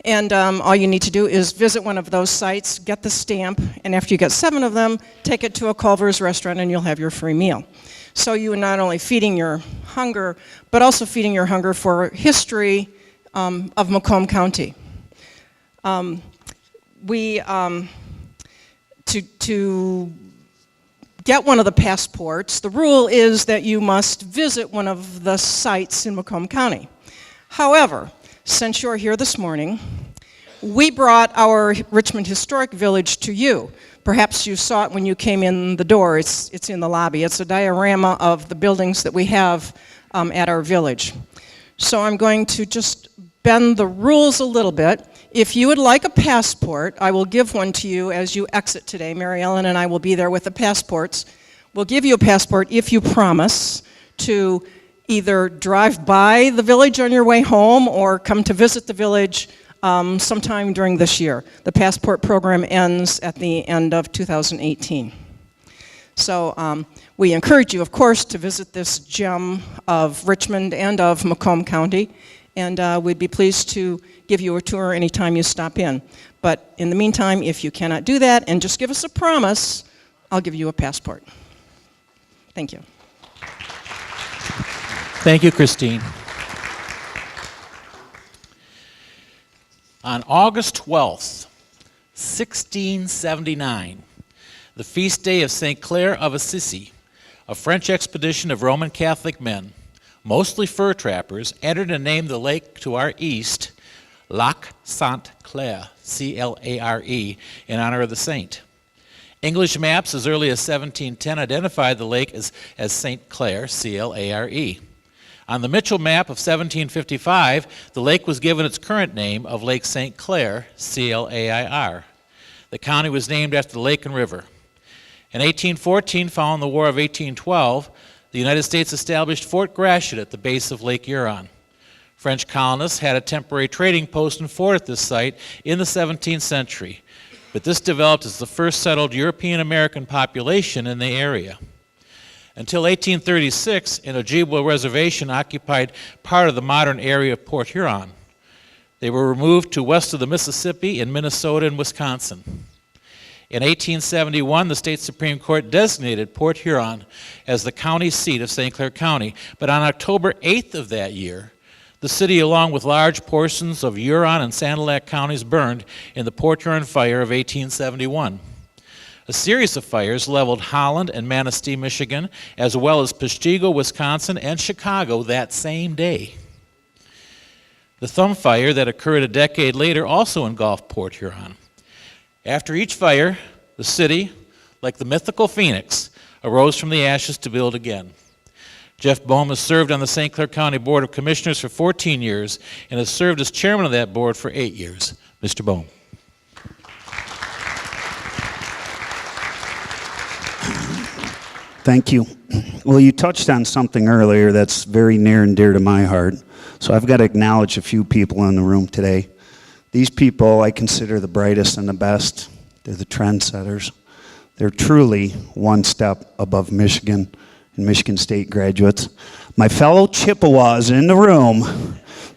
and all you need to do is visit one of those sites, get the stamp, and after you get 7 of them, take it to a Culver's restaurant and you'll have your free meal. So you are not only feeding your hunger, but also feeding your hunger for history of Macomb County. To get one of the passports, the rule is that you must visit one of the sites in Macomb County. However, since you're here this morning, we brought our Richmond Historic Village to you. Perhaps you saw it when you came in the door. It's in the lobby. It's a diorama of the buildings that we have at our village. So I'm going to just bend the rules a little bit. If you would like a passport, I will give one to you as you exit today. Mary Ellen and I will be there with the passports. We'll give you a passport if you promise to either drive by the village on your way home or come to visit the village sometime during this year. The passport program ends at the end of 2018. So we encourage you, of course, to visit this gem of Richmond and of Macomb County, and we'd be pleased to give you a tour anytime you stop in. But in the meantime, if you cannot do that, and just give us a promise, I'll give you a passport. Thank you. Thank you, Christine. On August 12th, 1679, the feast day of St. Clare of Assisi, a French expedition of Roman Catholic men, mostly fur trappers, entered and named the lake to our east Lac Sainte-Claire, C-L-A-R-E, in honor of the saint. English maps as early as 1710 identified the lake as St. Clair, C-L-A-R-E. On the Mitchell map of 1755, the lake was given its current name of Lake St. Clair, C-L-A-I-R. The county was named after the lake and river. In 1814, following the War of 1812, the United States established Fort Gratiot at the base of Lake Huron. French colonists had a temporary trading post and fort at this site in the 17th century, but this developed as the first settled European-American population in the area. Until 1836, an Ojibwa reservation occupied part of the modern area of Port Huron. They were removed to west of the Mississippi in Minnesota and Wisconsin. In 1871, the state Supreme Court designated Port Huron as the county seat of St. Clair County, but on October 8th of that year, the city, along with large portions of Huron and Sand Del Lac counties, burned in the Port Huron Fire of 1871. A series of fires leveled Holland and Manistee, Michigan, as well as Peshtigo, Wisconsin, and Chicago that same day. The Thumb Fire that occurred a decade later also engulfed Port Huron. After each fire, the city, like the mythical phoenix, arose from the ashes to build again. Jeff Boehm has served on the St. Clair County Board of Commissioners for 14 years and has served as chairman of that board for 8 years. Mr. Boehm. Thank you. Well, you touched on something earlier that's very near and dear to my heart. So I've got to acknowledge a few people in the room today. These people I consider the brightest and the best. They're the trendsetters. They're truly one step above Michigan and Michigan State graduates. My fellow Chippewas in the room,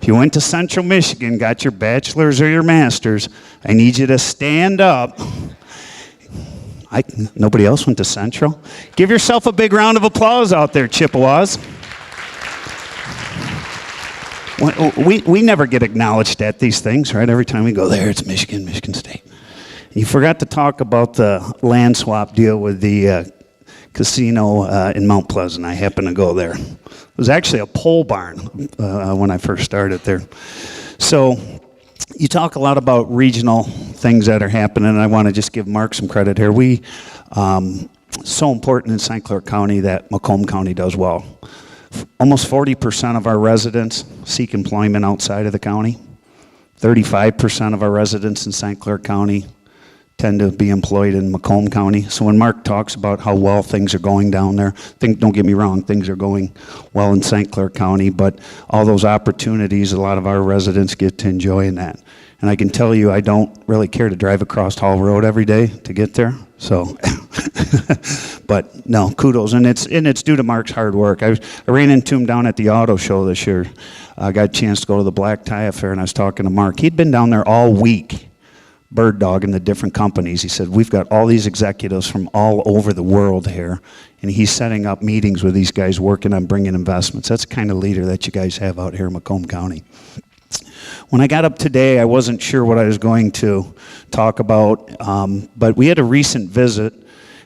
if you went to Central Michigan, got your bachelor's or your master's, I need you to stand up. Nobody else went to Central? Give yourself a big round of applause out there, Chippewas. We never get acknowledged at these things, right? Every time we go there, it's Michigan, Michigan State. You forgot to talk about the land swap deal with the casino in Mount Pleasant. I happened to go there. It was actually a pole barn when I first started there. So you talk a lot about regional things that are happening, and I want to just give Mark some credit here. So important in St. Clair County that Macomb County does well. Almost 40% of our residents seek employment outside of the county. 35% of our residents in St. Clair County tend to be employed in Macomb County. So when Mark talks about how well things are going down there, don't get me wrong, things are going well in St. Clair County, but all those opportunities, a lot of our residents get to enjoy in that. And I can tell you, I don't really care to drive across Hall Road every day to get there. So, but no, kudos, and it's due to Mark's hard work. I ran into him down at the auto show this year. I got a chance to go to the Black Tie Affair, and I was talking to Mark. He'd been down there all week, bird dogging the different companies. He said, we've got all these executives from all over the world here, and he's setting up meetings with these guys working on bringing investments. That's the kind of leader that you guys have out here in Macomb County. When I got up today, I wasn't sure what I was going to talk about, but we had a recent visit.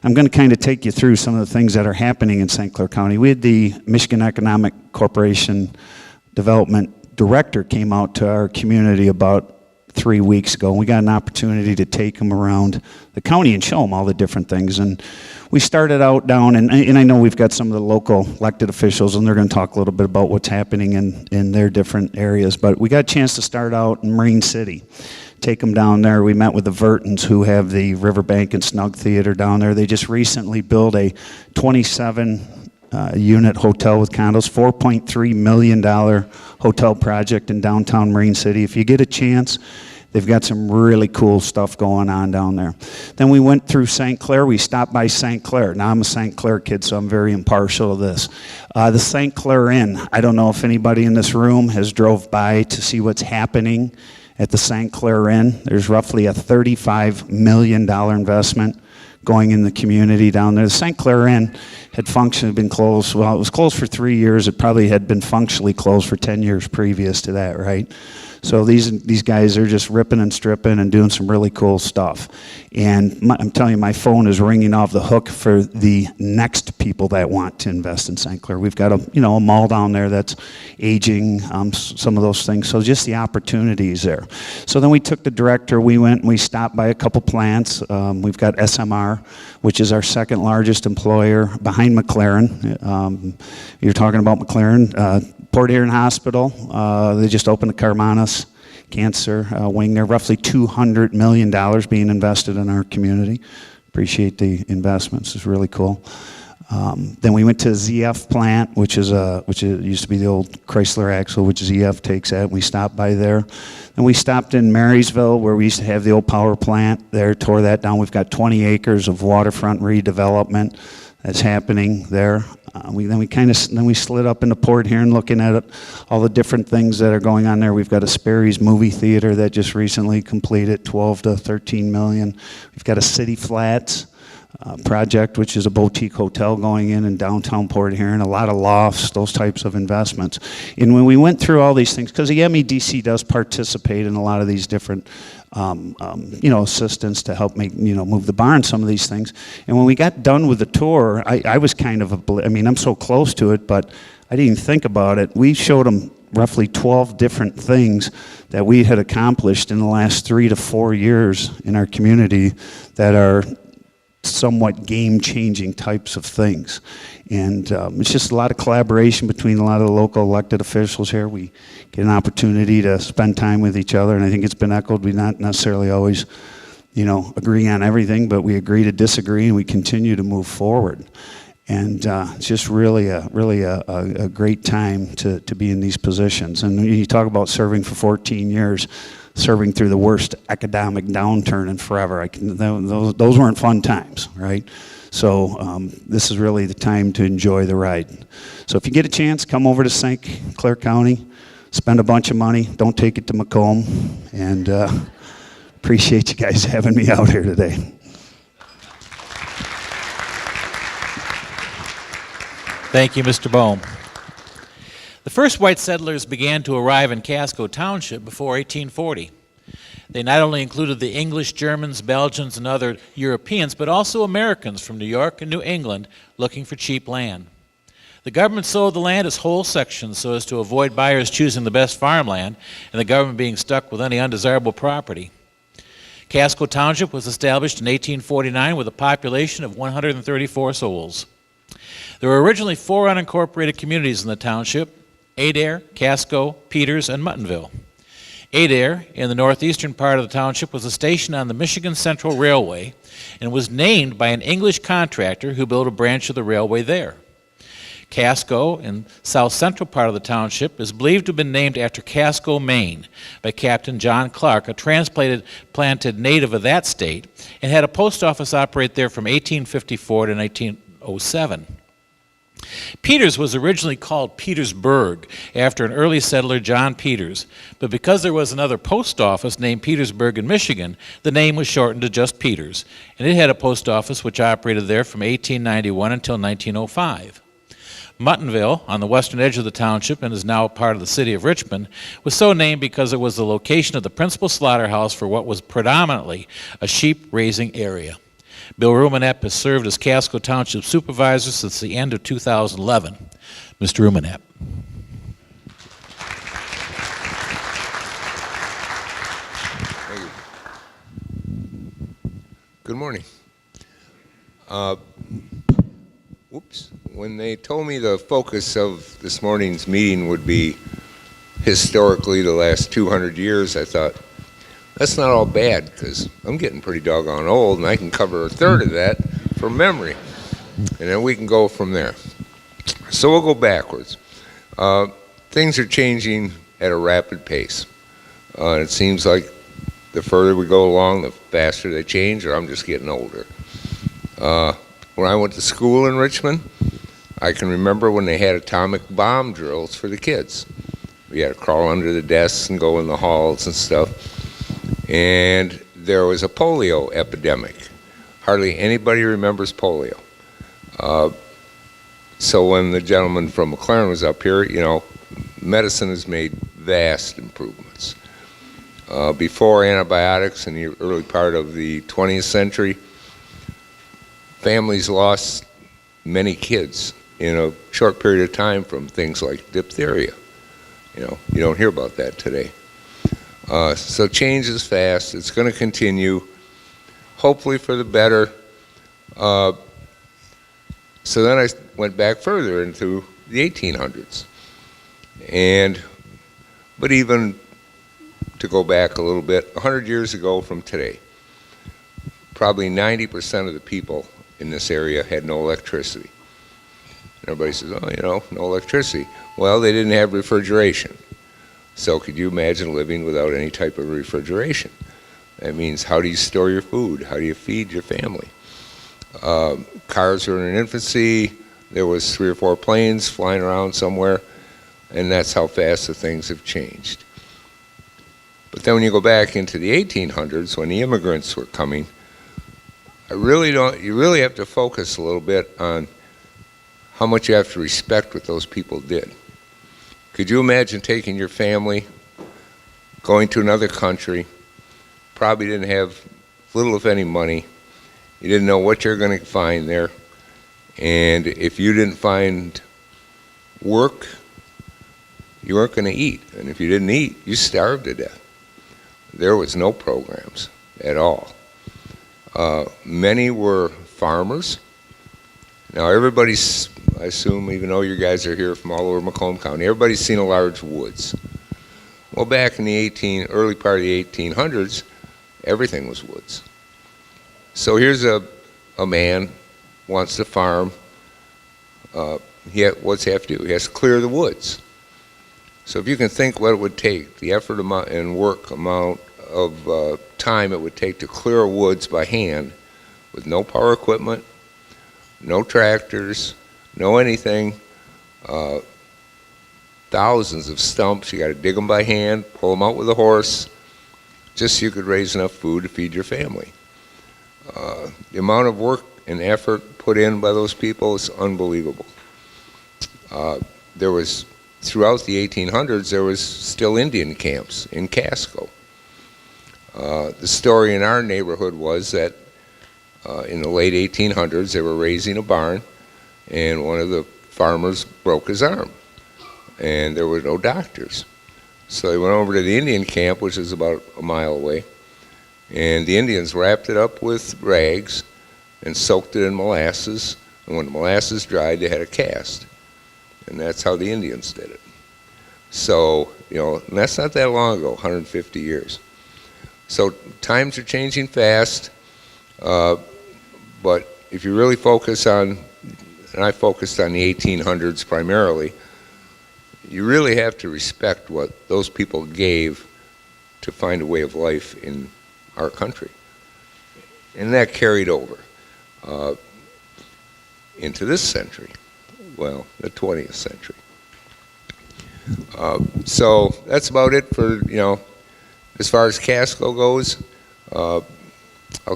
I'm going to kind of take you through some of the things that are happening in St. Clair County. We had the Michigan Economic Corporation Development Director came out to our community about 3 weeks ago, and we got an opportunity to take them around the county and show them all the different things. And we started out down, and I know we've got some of the local elected officials, and they're going to talk a little bit about what's happening in their different areas. But we got a chance to start out in Marine City, take them down there. We met with the Vertons, who have the Riverbank and Snug Theater down there. They just recently built a 27 unit hotel with condos, $4.3 million hotel project in downtown Marine City. If you get a chance, they've got some really cool stuff going on down there. Then we went through St. Clair. We stopped by St. Clair. Now, I'm a St. Clair kid, so I'm very impartial to this. The St. Clair Inn, I don't know if anybody in this room has drove by to see what's happening at the St. Clair Inn. There's roughly a $35 million investment going in the community down there. The St. Clair Inn had been closed. Well, it was closed for 3 years. It probably had been functionally closed for 10 years previous to that, right? So these guys are just ripping and stripping and doing some really cool stuff. And I'm telling you, my phone is ringing off the hook for the next people that want to invest in St. Clair. We've got a mall down there that's aging, some of those things. So just the opportunities there. So then we took the director. We went and we stopped by a couple plants. We've got SMR, which is our second largest employer behind McLaren. You're talking about McLaren. Port Huron Hospital, they just opened the Carmanas Cancer wing there. Roughly $200 million being invested in our community. Appreciate the investments. It's really cool. Then we went to ZF plant, which used to be the old Chrysler Axle, which ZF takes at. We stopped by there. Then we stopped in Marysville, where we used to have the old power plant there, tore that down. We've got 20 acres of waterfront redevelopment that's happening there. We slid up into Port Huron, looking at all the different things that are going on there. We've got a Sperry's movie theater that just recently completed, 12 to 13 million. We've got a City Flats project, which is a boutique hotel going in downtown Port Huron, a lot of lofts, those types of investments. And when we went through all these things, because the MEDC does participate in a lot of these different assistance to help move the bar and some of these things. And when we got done with the tour, I was kind of I'm so close to it, but I didn't even think about it. We showed them roughly 12 different things that we had accomplished in the last 3 to 4 years in our community that are somewhat game-changing types of things. And it's just a lot of collaboration between a lot of the local elected officials here. We get an opportunity to spend time with each other, and I think it's been echoed. We not necessarily always, agree on everything, but we agree to disagree, and we continue to move forward. And it's just really a great time to be in these positions. And you talk about serving for 14 years, serving through the worst economic downturn in forever. Those weren't fun times, right? So this is really the time to enjoy the ride. So if you get a chance, come over to St. Clair County, spend a bunch of money, don't take it to Macomb, and appreciate you guys having me out here today. Thank you, Mr. Bohm. The first white settlers began to arrive in Casco Township before 1840. They not only included the English, Germans, Belgians, and other Europeans, but also Americans from New York and New England looking for cheap land. The government sold the land as whole sections so as to avoid buyers choosing the best farmland and the government being stuck with any undesirable property. Casco Township was established in 1849 with a population of 134 souls. There were originally 4 unincorporated communities in the township: Adair, Casco, Peters, and Muttonville. Adair, in the northeastern part of the township, was a station on the Michigan Central Railway and was named by an English contractor who built a branch of the railway there. Casco, in south central part of the township, is believed to have been named after Casco, Maine, by Captain John Clark, a transplanted native of that state, and had a post office operate there from 1854 to 1907. Peters was originally called Petersburg after an early settler, John Peters, but because there was another post office named Petersburg in Michigan, the name was shortened to just Peters, and it had a post office which operated there from 1891 until 1905. Muttonville, on the western edge of the township and is now a part of the city of Richmond, was so named because it was the location of the principal slaughterhouse for what was predominantly a sheep-raising area. Bill Rumenap has served as Casco Township Supervisor since the end of 2011. Mr. Rumenap. Thank you. Good morning. When they told me the focus of this morning's meeting would be historically the last 200 years, I thought, that's not all bad, because I'm getting pretty doggone old, and I can cover a third of that from memory, and then we can go from there. So we'll go backwards. Things are changing at a rapid pace. It seems like the further we go along, the faster they change, or I'm just getting older. When I went to school in Richmond, I can remember when they had atomic bomb drills for the kids. We had to crawl under the desks and go in the halls and stuff. And there was a polio epidemic. Hardly anybody remembers polio. So when the gentleman from McLaren was up here, you know, medicine has made vast improvements. Before antibiotics in the early part of the 20th century, families lost many kids in a short period of time from things like diphtheria. You know, you don't hear about that today. So change is fast. It's going to continue, hopefully for the better. So then I went back further into the 1800s. But even to go back a little bit, 100 years ago from today, probably 90% of the people in this area had no electricity. Everybody says, oh, you know, no electricity. Well, they didn't have refrigeration. So could you imagine living without any type of refrigeration? That means, how do you store your food? How do you feed your family? Cars were in infancy. There was 3 or 4 planes flying around somewhere, and that's how fast the things have changed. But then when you go back into the 1800s, when the immigrants were coming, you really have to focus a little bit on how much you have to respect what those people did. Could you imagine taking your family, going to another country, probably didn't have little if any money, you didn't know what you're going to find there, and if you didn't find work, you weren't going to eat, and if you didn't eat, you starved to death. There was no programs at all. Many were farmers. Now everybody's, I assume, even though you guys are here from all over Macomb County, everybody's seen a large woods. Well, back in the early part of the 1800s, everything was woods. So here's a man wants to farm. What's he have to do? He has to clear the woods. So if you can think what it would take, the effort amount and work amount of time it would take to clear woods by hand with no power equipment, no tractors, no anything, thousands of stumps. You got to dig them by hand, pull them out with a horse, just so you could raise enough food to feed your family. The amount of work and effort put in by those people is unbelievable. There was, throughout the 1800s, there was still Indian camps in Casco. The story in our neighborhood was that in the late 1800s, they were raising a barn, and one of the farmers broke his arm, and there were no doctors. So they went over to the Indian camp, which is about a mile away, and the Indians wrapped it up with rags and soaked it in molasses, and when the molasses dried, they had a cast, and that's how the Indians did it. So, you know, and that's not that long ago, 150 years. So times are changing fast, but if you really focus on, and I focused on the 1800s primarily, you really have to respect what those people gave to find a way of life in our country. And that carried over into this century, well, the 20th century. So that's about it for, you know, as far as Casco goes. I'll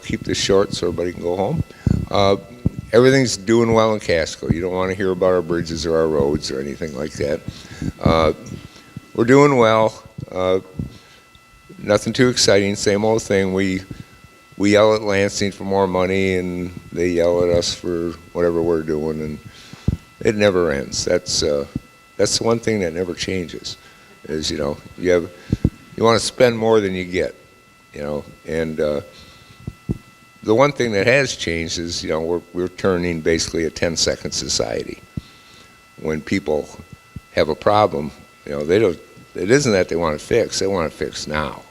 keep this short so everybody can go home. Everything's doing well in Casco. You don't want to hear about our bridges or our roads or anything like that. We're doing well. Nothing too exciting, same old thing. We yell at Lansing for more money, and they yell at us for whatever we're doing, and it never ends. That's the one thing that never changes, is, you know, you want to spend more than you get, you know, and the one thing that has changed is, you know, we're turning basically a 10-second society. When people have a problem, you know, it isn't that they want to fix, they want to fix now.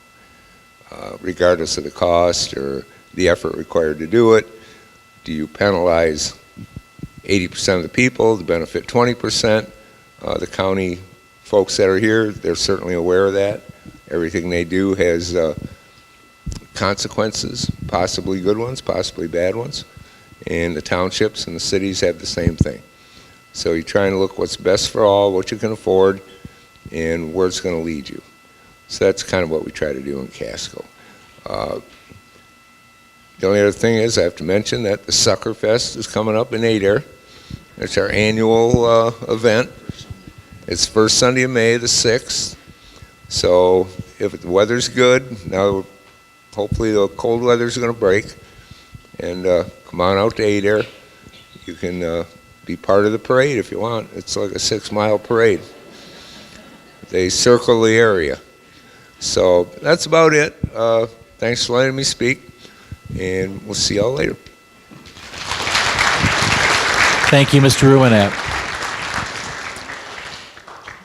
Regardless of the cost or the effort required to do it. Do you penalize 80% of the people, to benefit 20%. The county folks that are here, they're certainly aware of that. Everything they do has consequences, possibly good ones, possibly bad ones. And the townships and the cities have the same thing. So you're trying to look what's best for all, what you can afford, and where it's going to lead you. So that's kind of what we try to do in Casco. The only other thing is I have to mention that the Sucker Fest is coming up in Adair. It's our annual event. It's first Sunday of May, the 6th. So if the weather's good, now hopefully the cold weather's going to break, and come on out to Adair. You can be part of the parade if you want. It's like a 6-mile parade. They circle the area. So that's about it. Thanks for letting me speak, and we'll see y'all later. Thank you, Mr. Ruinat.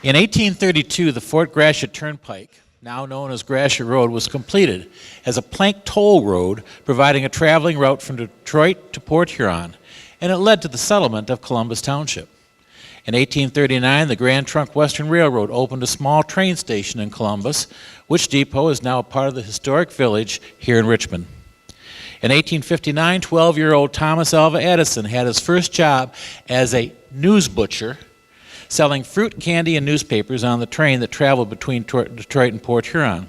In 1832, the Fort Gratiot Turnpike, now known as Gratiot Road, was completed as a plank toll road providing a traveling route from Detroit to Port Huron, and it led to the settlement of Columbus Township. In 1839, the Grand Trunk Western Railroad opened a small train station in Columbus, which depot is now a part of the historic village here in Richmond. In 1859, 12-year-old Thomas Alva Edison had his first job as a news butcher, selling fruit, candy, and newspapers on the train that traveled between Detroit and Port Huron.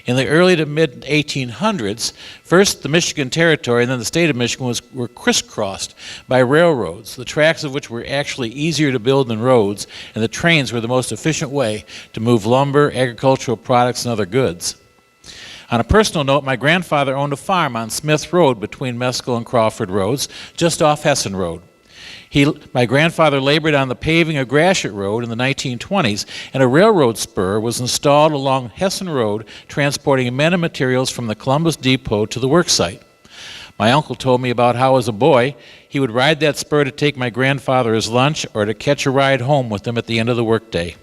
In the early to mid-1800s, first the Michigan Territory and then the state of Michigan were crisscrossed by railroads, the tracks of which were actually easier to build than roads, and the trains were the most efficient way to move lumber, agricultural products, and other goods. On a personal note, my grandfather owned a farm on Smith Road between Mescal and Crawford Roads, just off Hessen Road. My grandfather labored on the paving of Gratiot Road in the 1920s, and a railroad spur was installed along Hessen Road, transporting men and materials from the Columbus Depot to the worksite. My uncle told me about how, as a boy, he would ride that spur to take my grandfather his lunch or to catch a ride home with him at the end of the workday.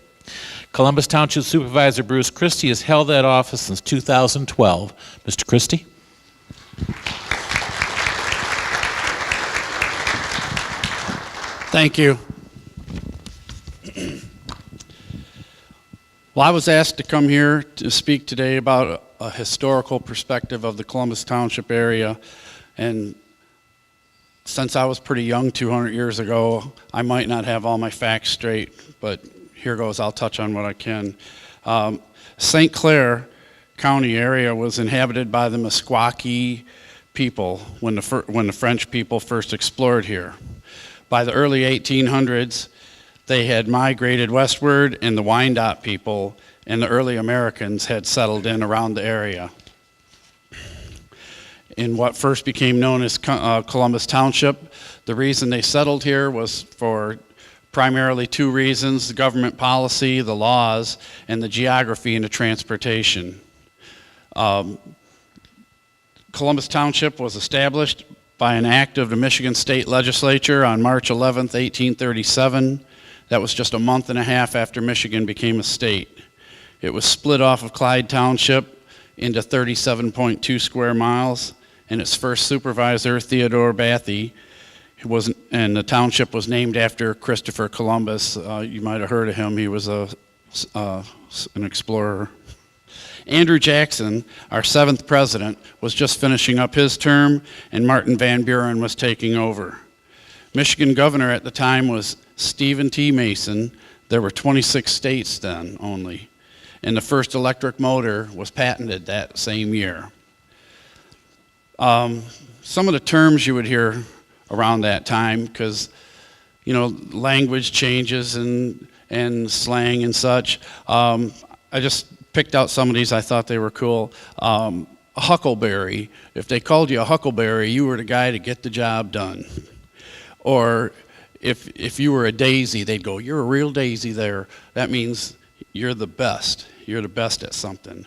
Columbus Township Supervisor Bruce Christie has held that office since 2012. Mr. Christie? Thank you. Well, I was asked to come here to speak today about a historical perspective of the Columbus Township area, and since I was pretty young 200 years ago, I might not have all my facts straight, but here goes. I'll touch on what I can. St. Clair County area was inhabited by the Meskwaki people when the French people first explored here. By the early 1800s, they had migrated westward, and the Wyandotte people and the early Americans had settled in around the area. In what first became known as Columbus Township, the reason they settled here was for primarily two reasons: the government policy, the laws, and the geography and the transportation. Columbus Township was established by an act of the Michigan State Legislature on March 11th, 1837. That was just a month and a half after Michigan became a state. It was split off of Clyde Township into 37.2 square miles, and its first supervisor, Theodore Bathy, and the township was named after Christopher Columbus. You might have heard of him. He was an explorer. Andrew Jackson, our 7th president, was just finishing up his term, and Martin Van Buren was taking over. Michigan governor at the time was Stephen T. Mason. There were 26 states then only, and the first electric motor was patented that same year. Some of the terms you would hear around that time, because language changes and slang and such. I just picked out some of these. I thought they were cool. A huckleberry. If they called you a huckleberry, you were the guy to get the job done. Or if you were a daisy, they'd go, "You're a real daisy there." That means you're the best. You're the best at something.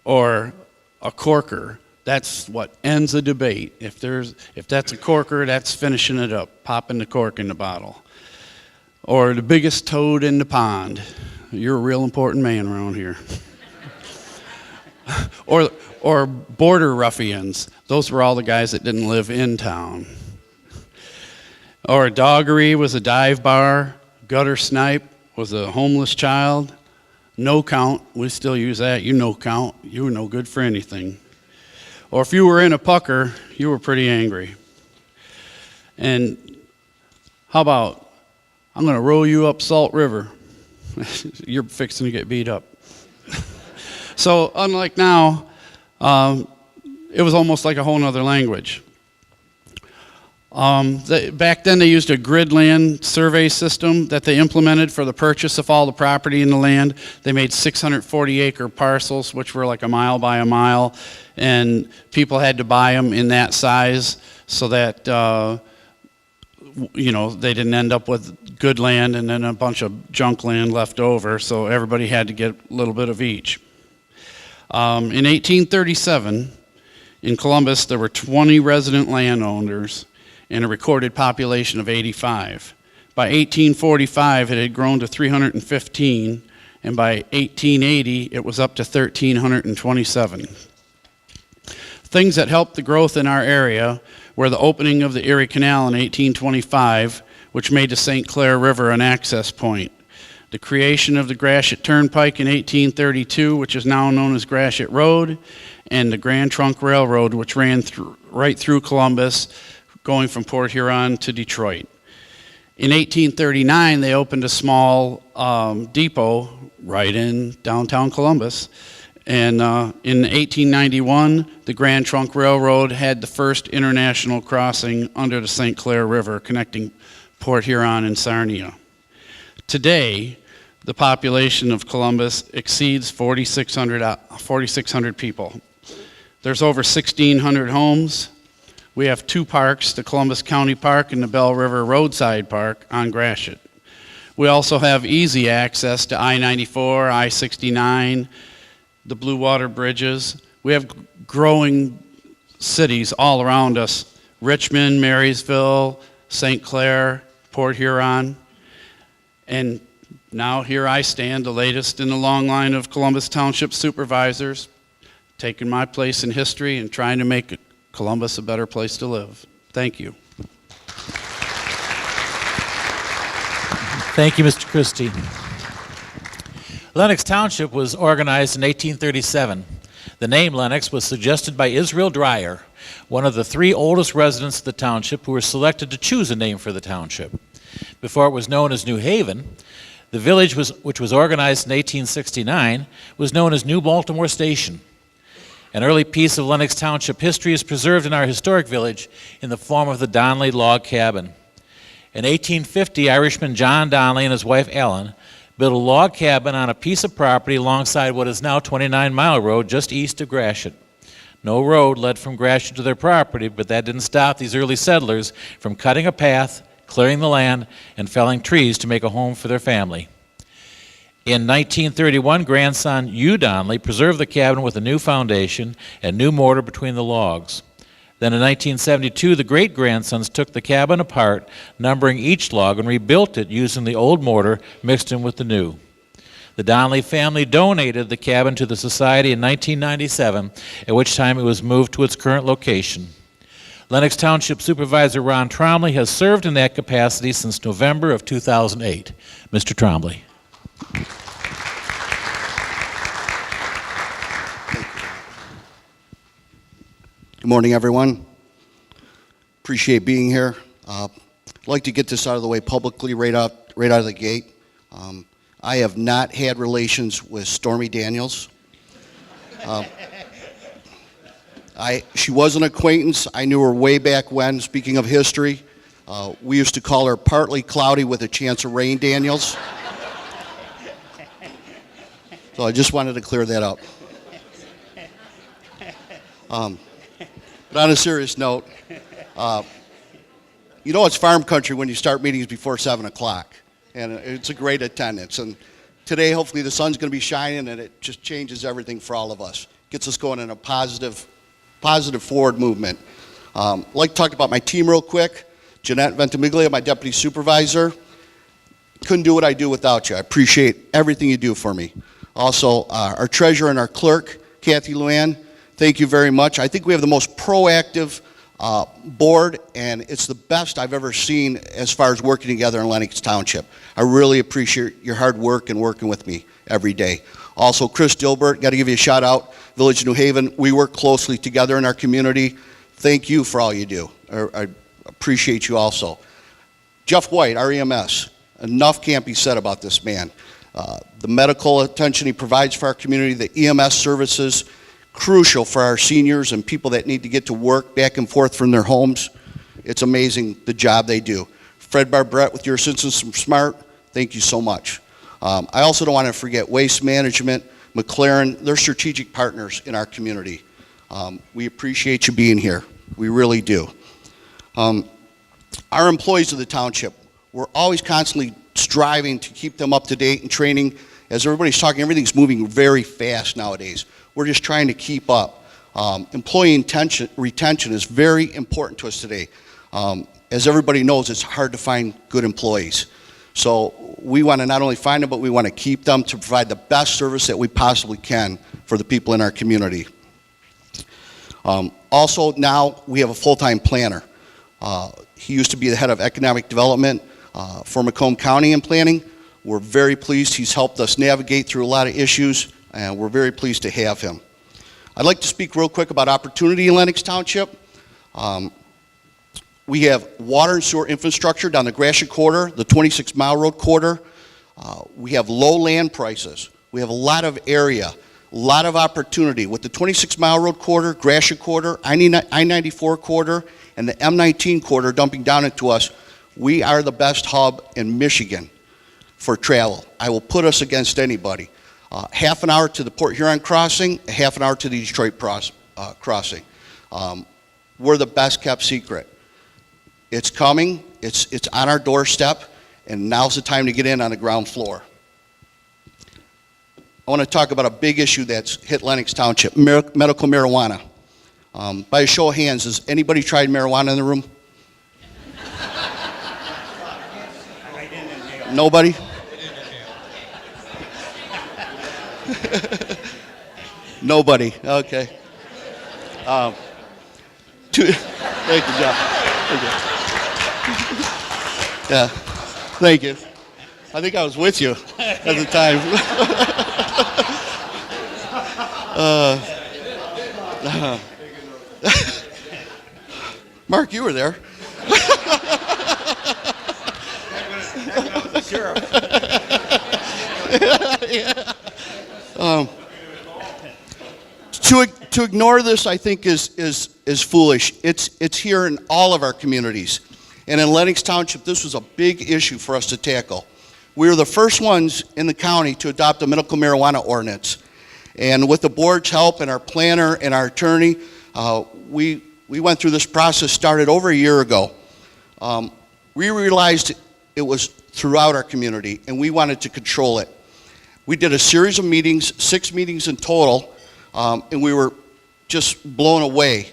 Or a corker. That's what ends a debate. If that's a corker, that's finishing it up, popping the cork in the bottle. Or the biggest toad in the pond. You're a real important man around here. or border ruffians. Those were all the guys that didn't live in town. Or a doggery was a dive bar. Gutter snipe was a homeless child. No count, we still use that. You no count, you were no good for anything. Or if you were in a pucker, you were pretty angry. And how about, I'm going to roll you up Salt River. You're fixing to get beat up. So unlike now, it was almost like a whole other language. Back then they used a grid land survey system that they implemented for the purchase of all the property in the land. They made 640-acre parcels, which were like a mile by a mile, and people had to buy them in that size so that they didn't end up with good land and then a bunch of junk land left over, so everybody had to get a little bit of each. In 1837, in Columbus, there were 20 resident landowners and a recorded population of 85. By 1845, it had grown to 315, and by 1880, it was up to 1,327. Things that helped the growth in our area were the opening of the Erie Canal in 1825, which made the St. Clair River an access point. The creation of the Gratiot Turnpike in 1832, which is now known as Gratiot Road, and the Grand Trunk Railroad, which ran right through Columbus, going from Port Huron to Detroit. In 1839, they opened a small depot right in downtown Columbus. And in 1891, the Grand Trunk Railroad had the first international crossing under the St. Clair River, connecting Port Huron and Sarnia. Today, the population of Columbus exceeds 4,600 people. There's over 1,600 homes. We have two parks, the Columbus County Park and the Bell River Roadside Park on Gratiot. We also have easy access to I-94, I-69, the Blue Water bridges. We have growing cities all around us: Richmond, Marysville, St. Clair, Port Huron. And now here I stand, the latest in the long line of Columbus Township supervisors, taking my place in history and trying to make Columbus a better place to live. Thank you. Thank you, Mr. Christie. Lenox Township was organized in 1837. The name Lenox was suggested by Israel Dreyer, one of the three oldest residents of the township who were selected to choose a name for the township. Before it was known as New Haven, the village, which was organized in 1869, was known as New Baltimore Station. An early piece of Lenox Township history is preserved in our historic village in the form of the Donnelly log cabin. In 1850, Irishman John Donnelly and his wife Ellen built a log cabin on a piece of property alongside what is now 29 Mile Road just east of Gratiot. No road led from Gratiot to their property, but that didn't stop these early settlers from cutting a path, clearing the land, and felling trees to make a home for their family. In 1931, grandson Hugh Donnelly preserved the cabin with a new foundation and new mortar between the logs. Then in 1972, the great-grandsons took the cabin apart, numbering each log, and rebuilt it using the old mortar mixed in with the new. The Donnelly family donated the cabin to the society in 1997, at which time it was moved to its current location. Lenox Township Supervisor Ron Trombley has served in that capacity since November of 2008. Mr. Trombley. Good morning, everyone. Appreciate being here. I'd like to get this out of the way publicly right out of the gate. I have not had relations with Stormy Daniels. She was an acquaintance. I knew her way back when. Speaking of history, we used to call her Partly Cloudy with a Chance of Rain Daniels. So I just wanted to clear that up. But on a serious note, it's farm country when you start meetings before 7 o'clock, and it's a great attendance. And today, hopefully, the sun's going to be shining, and it just changes everything for all of us. Gets us going in a positive forward movement. I'd like to talk about my team real quick. Jeanette Ventimiglia, my deputy supervisor. Couldn't do what I do without you. I appreciate everything you do for me. Also, our treasurer and our clerk, Kathy Luann, thank you very much. I think we have the most proactive board, and it's the best I've ever seen as far as working together in Lennox Township. I really appreciate your hard work and working with me every day. Also, Chris Dilbert, got to give you a shout out, Village of New Haven. We work closely together in our community. Thank you for all you do. I appreciate you also. Jeff White, our EMS. Enough can't be said about this man. The medical attention he provides for our community, the EMS services, crucial for our seniors and people that need to get to work back and forth from their homes. It's amazing the job they do. Fred Barbrett, with your assistance from SMART, thank you so much. I also don't want to forget Waste Management, McLaren. They're strategic partners in our community. We appreciate you being here. We really do. Our employees of the township, we're always constantly striving to keep them up to date and training. As everybody's talking, everything's moving very fast nowadays. We're just trying to keep up. Employee retention is very important to us today. As everybody knows, it's hard to find good employees. So we want to not only find them, but we want to keep them to provide the best service that we possibly can for the people in our community. Also, now we have a full-time planner. He used to be the head of economic development for Macomb County in planning. We're very pleased. He's helped us navigate through a lot of issues, and we're very pleased to have him. I'd like to speak real quick about opportunity in Lennox Township. We have water and sewer infrastructure down the Gratiot Corridor, the 26-mile road corridor. We have low land prices. We have a lot of area, a lot of opportunity. With the 26-mile road corridor, Gratiot Corridor, I-94 corridor, and the M19 corridor dumping down into us, we are the best hub in Michigan for travel. I will put us against anybody. Half an hour to the Port Huron crossing, half an hour to the Detroit crossing. We're the best kept secret. It's coming, it's on our doorstep, and now's the time to get in on the ground floor. I want to talk about a big issue that's hit Lennox Township, medical marijuana. By a show of hands, has anybody tried marijuana in the room? Nobody? Nobody, okay. Thank you, Jeff. Thank you. Yeah, thank you. I think I was with you at the time. Mark, you were there. To ignore this, I think, is foolish. It's here in all of our communities. And in Lennox Township, this was a big issue for us to tackle. We were the first ones in the county to adopt a medical marijuana ordinance. And with the board's help and our planner and our attorney, we went through this process, started over a year ago. We realized it was throughout our community, and we wanted to control it. We did a series of meetings, 6 meetings in total, and we were just blown away.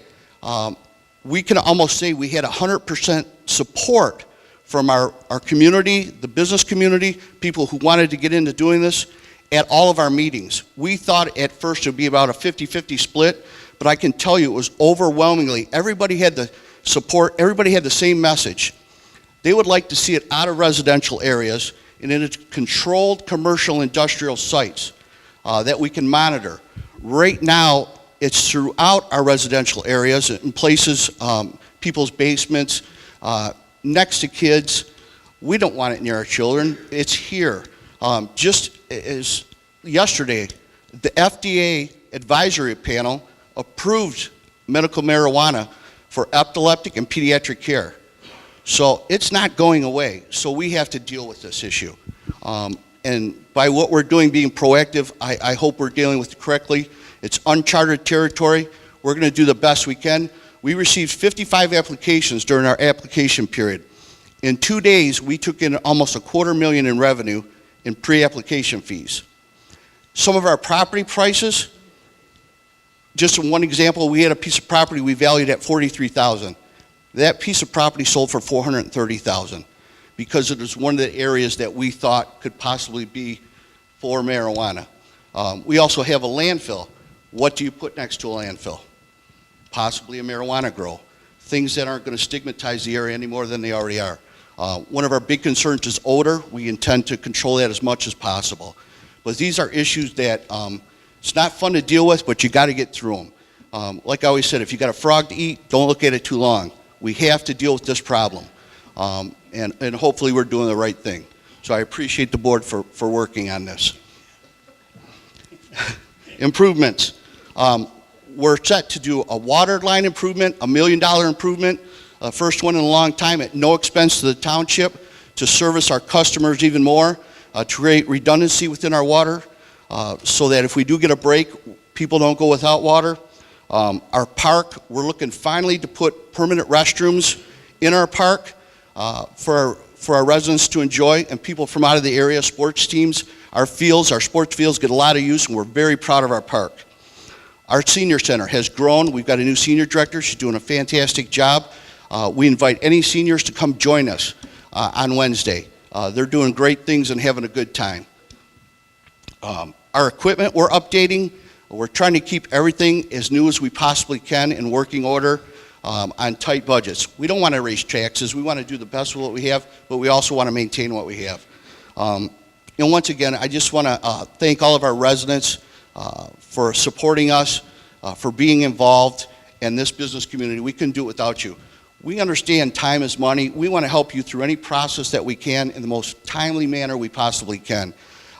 We can almost say we had 100% support from our community, the business community, people who wanted to get into doing this at all of our meetings. We thought at first it would be about a 50-50 split, but I can tell you it was overwhelmingly. Everybody had the support, everybody had the same message. They would like to see it out of residential areas and in controlled commercial industrial sites that we can monitor. Right now, it's throughout our residential areas, in places, people's basements, next to kids. We don't want it near our children. It's here. Just as yesterday, the FDA advisory panel approved medical marijuana for epileptic and pediatric care. So it's not going away. So we have to deal with this issue. And by what we're doing, being proactive, I hope we're dealing with it correctly. It's uncharted territory. We're going to do the best we can. We received 55 applications during our application period. In 2 days, we took in almost $250,000 in revenue in pre-application fees. Some of our property prices, just in one example, we had a piece of property we valued at $43,000. That piece of property sold for $430,000 because it was one of the areas that we thought could possibly be for marijuana. We also have a landfill. What do you put next to a landfill? Possibly a marijuana grow. things that aren't going to stigmatize the area any more than they already are. One of our big concerns is odor. We intend to control that as much as possible. But these are issues that it's not fun to deal with, but you got to get through them. Like I always said, if you got a frog to eat, don't look at it too long. We have to deal with this problem. And hopefully we're doing the right thing. So I appreciate the board for working on this. Improvements. We're set to do a water line improvement, $1 million improvement, first one in a long time at no expense to the township, to service our customers even more, to create redundancy within our water, so that if we do get a break, people don't go without water. Our park, we're looking finally to put permanent restrooms in our park for our residents to enjoy, and people from out of the area, sports teams, our fields, our sports fields get a lot of use, and we're very proud of our park. Our senior center has grown. We've got a new senior director. She's doing a fantastic job. We invite any seniors to come join us on Wednesday. They're doing great things and having a good time. Our equipment we're updating. We're trying to keep everything as new as we possibly can in working order on tight budgets. We don't want to raise taxes. We want to do the best with what we have, but we also want to maintain what we have. And once again, I just want to thank all of our residents for supporting us, for being involved in this business community. We couldn't do it without you. We understand time is money. We want to help you through any process that we can in the most timely manner we possibly can.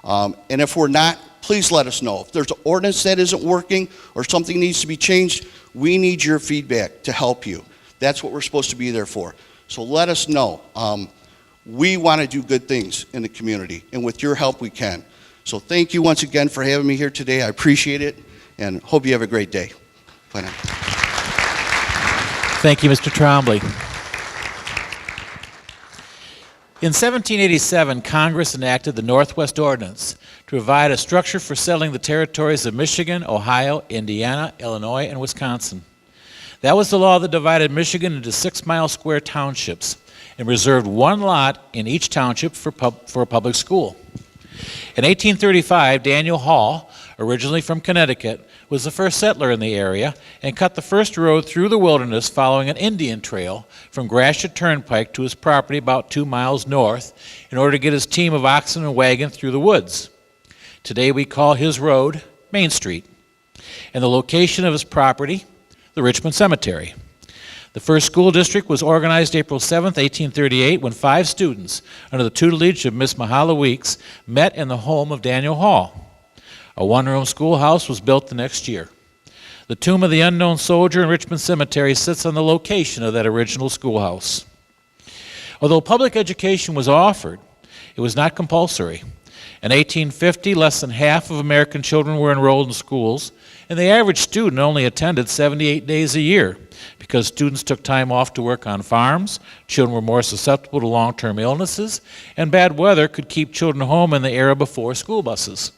And if we're not, please let us know. If there's an ordinance that isn't working or something needs to be changed, we need your feedback to help you. That's what we're supposed to be there for. So let us know. We want to do good things in the community, and with your help we can. So thank you once again for having me here today. I appreciate it, and hope you have a great day. Bye now. Thank you, Mr. Trombley. In 1787, Congress enacted the Northwest Ordinance to provide a structure for settling the territories of Michigan, Ohio, Indiana, Illinois, and Wisconsin. That was the law that divided Michigan into 6-mile square townships and reserved one lot in each township for a public school. In 1835, Daniel Hall, originally from Connecticut, was the first settler in the area and cut the first road through the wilderness following an Indian trail from Gratiot Turnpike to his property about 2 miles north in order to get his team of oxen and wagon through the woods. Today we call his road Main Street, and the location of his property, the Richmond Cemetery. The first school district was organized April 7, 1838, when 5 students, under the tutelage of Miss Mahala Weeks, met in the home of Daniel Hall. A one-room schoolhouse was built the next year. The tomb of the unknown soldier in Richmond Cemetery sits on the location of that original schoolhouse. Although public education was offered, it was not compulsory. In 1850, less than half of American children were enrolled in schools, and the average student only attended 78 days a year because students took time off to work on farms, children were more susceptible to long-term illnesses, and bad weather could keep children home in the era before school buses.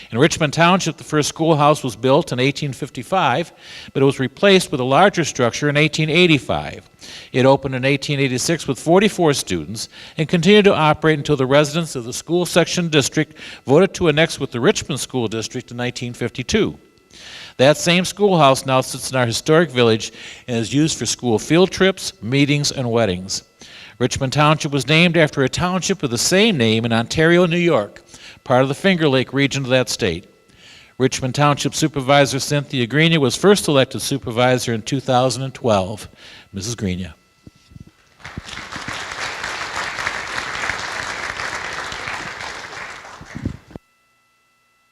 In Richmond Township, the first schoolhouse was built in 1855, but it was replaced with a larger structure in 1885. It opened in 1886 with 44 students and continued to operate until the residents of the school section district voted to annex with the Richmond School District in 1952. That same schoolhouse now sits in our historic village and is used for school field trips, meetings, and weddings. Richmond Township was named after a township with the same name in Ontario, New York, part of the Finger Lake region of that state. Richmond Township Supervisor Cynthia Grenia was first elected supervisor in 2012. Mrs. Grenia.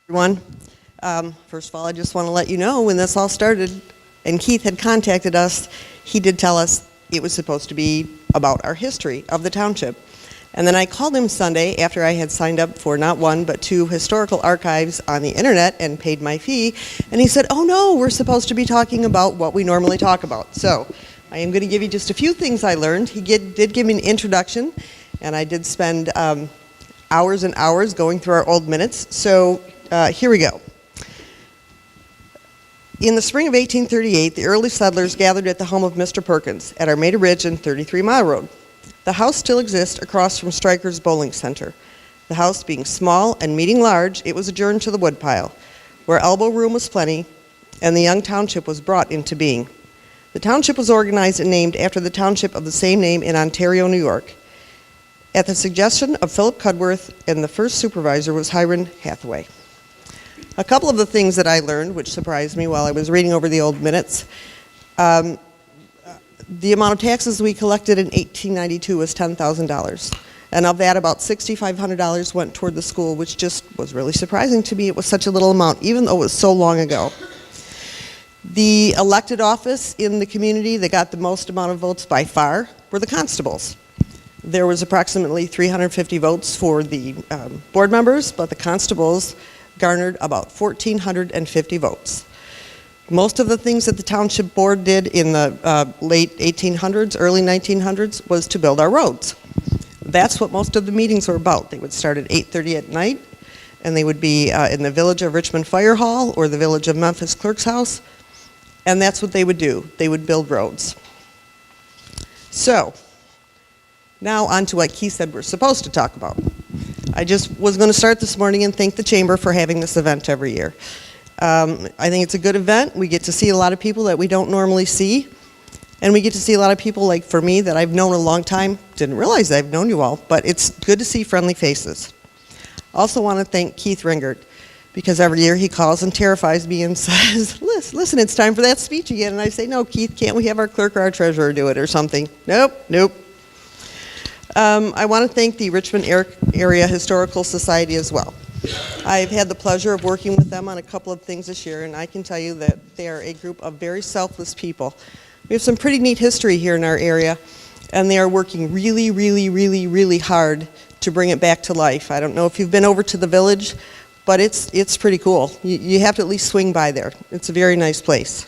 Everyone, first of all, I just want to let you know when this all started and Keith had contacted us, he did tell us it was supposed to be about our history of the township. And then I called him Sunday after I had signed up for not 1 but 2 historical archives on the internet and paid my fee, and he said, oh no, we're supposed to be talking about what we normally talk about. So I am going to give you just a few things I learned. He did give me an introduction, and I did spend hours and hours going through our old minutes. So here we go. In the spring of 1838, the early settlers gathered at the home of Mr. Perkins at Armada Ridge and 33 Mile Road. The house still exists across from Stryker's Bowling Center. The house being small and meeting large, it was adjourned to the woodpile, where elbow room was plenty, and the young township was brought into being. The township was organized and named after the township of the same name in Ontario, New York, at the suggestion of Philip Cudworth, and the first supervisor was Hiram Hathaway. A couple of the things that I learned, which surprised me while I was reading over the old minutes, the amount of taxes we collected in 1892 was $10,000. And of that, about $6,500 went toward the school, which just was really surprising to me. It was such a little amount, even though it was so long ago. The elected office in the community that got the most amount of votes by far were the constables. There was approximately 350 votes for the board members, but the constables garnered about 1,450 votes. Most of the things that the township board did in the late 1800s, early 1900s, was to build our roads. That's what most of the meetings were about. They would start at 8:30 at night, and they would be in the village of Richmond Fire Hall or the village of Memphis Clerk's House, and that's what they would do. They would build roads. So, now on to what Keith said we're supposed to talk about. I just was going to start this morning and thank the Chamber for having this event every year. I think it's a good event. We get to see a lot of people that we don't normally see. And we get to see a lot of people, like for me, that I've known a long time. Didn't realize I've known you all, but it's good to see friendly faces. Also want to thank Keith Ringert, because every year he calls and terrifies me and says, listen, it's time for that speech again. And I say, no, Keith, can't we have our clerk or our treasurer do it or something? Nope. I want to thank the Richmond Area Historical Society as well. I've had the pleasure of working with them on a couple of things this year, and I can tell you that they are a group of very selfless people. We have some pretty neat history here in our area, and they are working really, really, really, really hard to bring it back to life. I don't know if you've been over to the village, but it's pretty cool. You have to at least swing by there. It's a very nice place.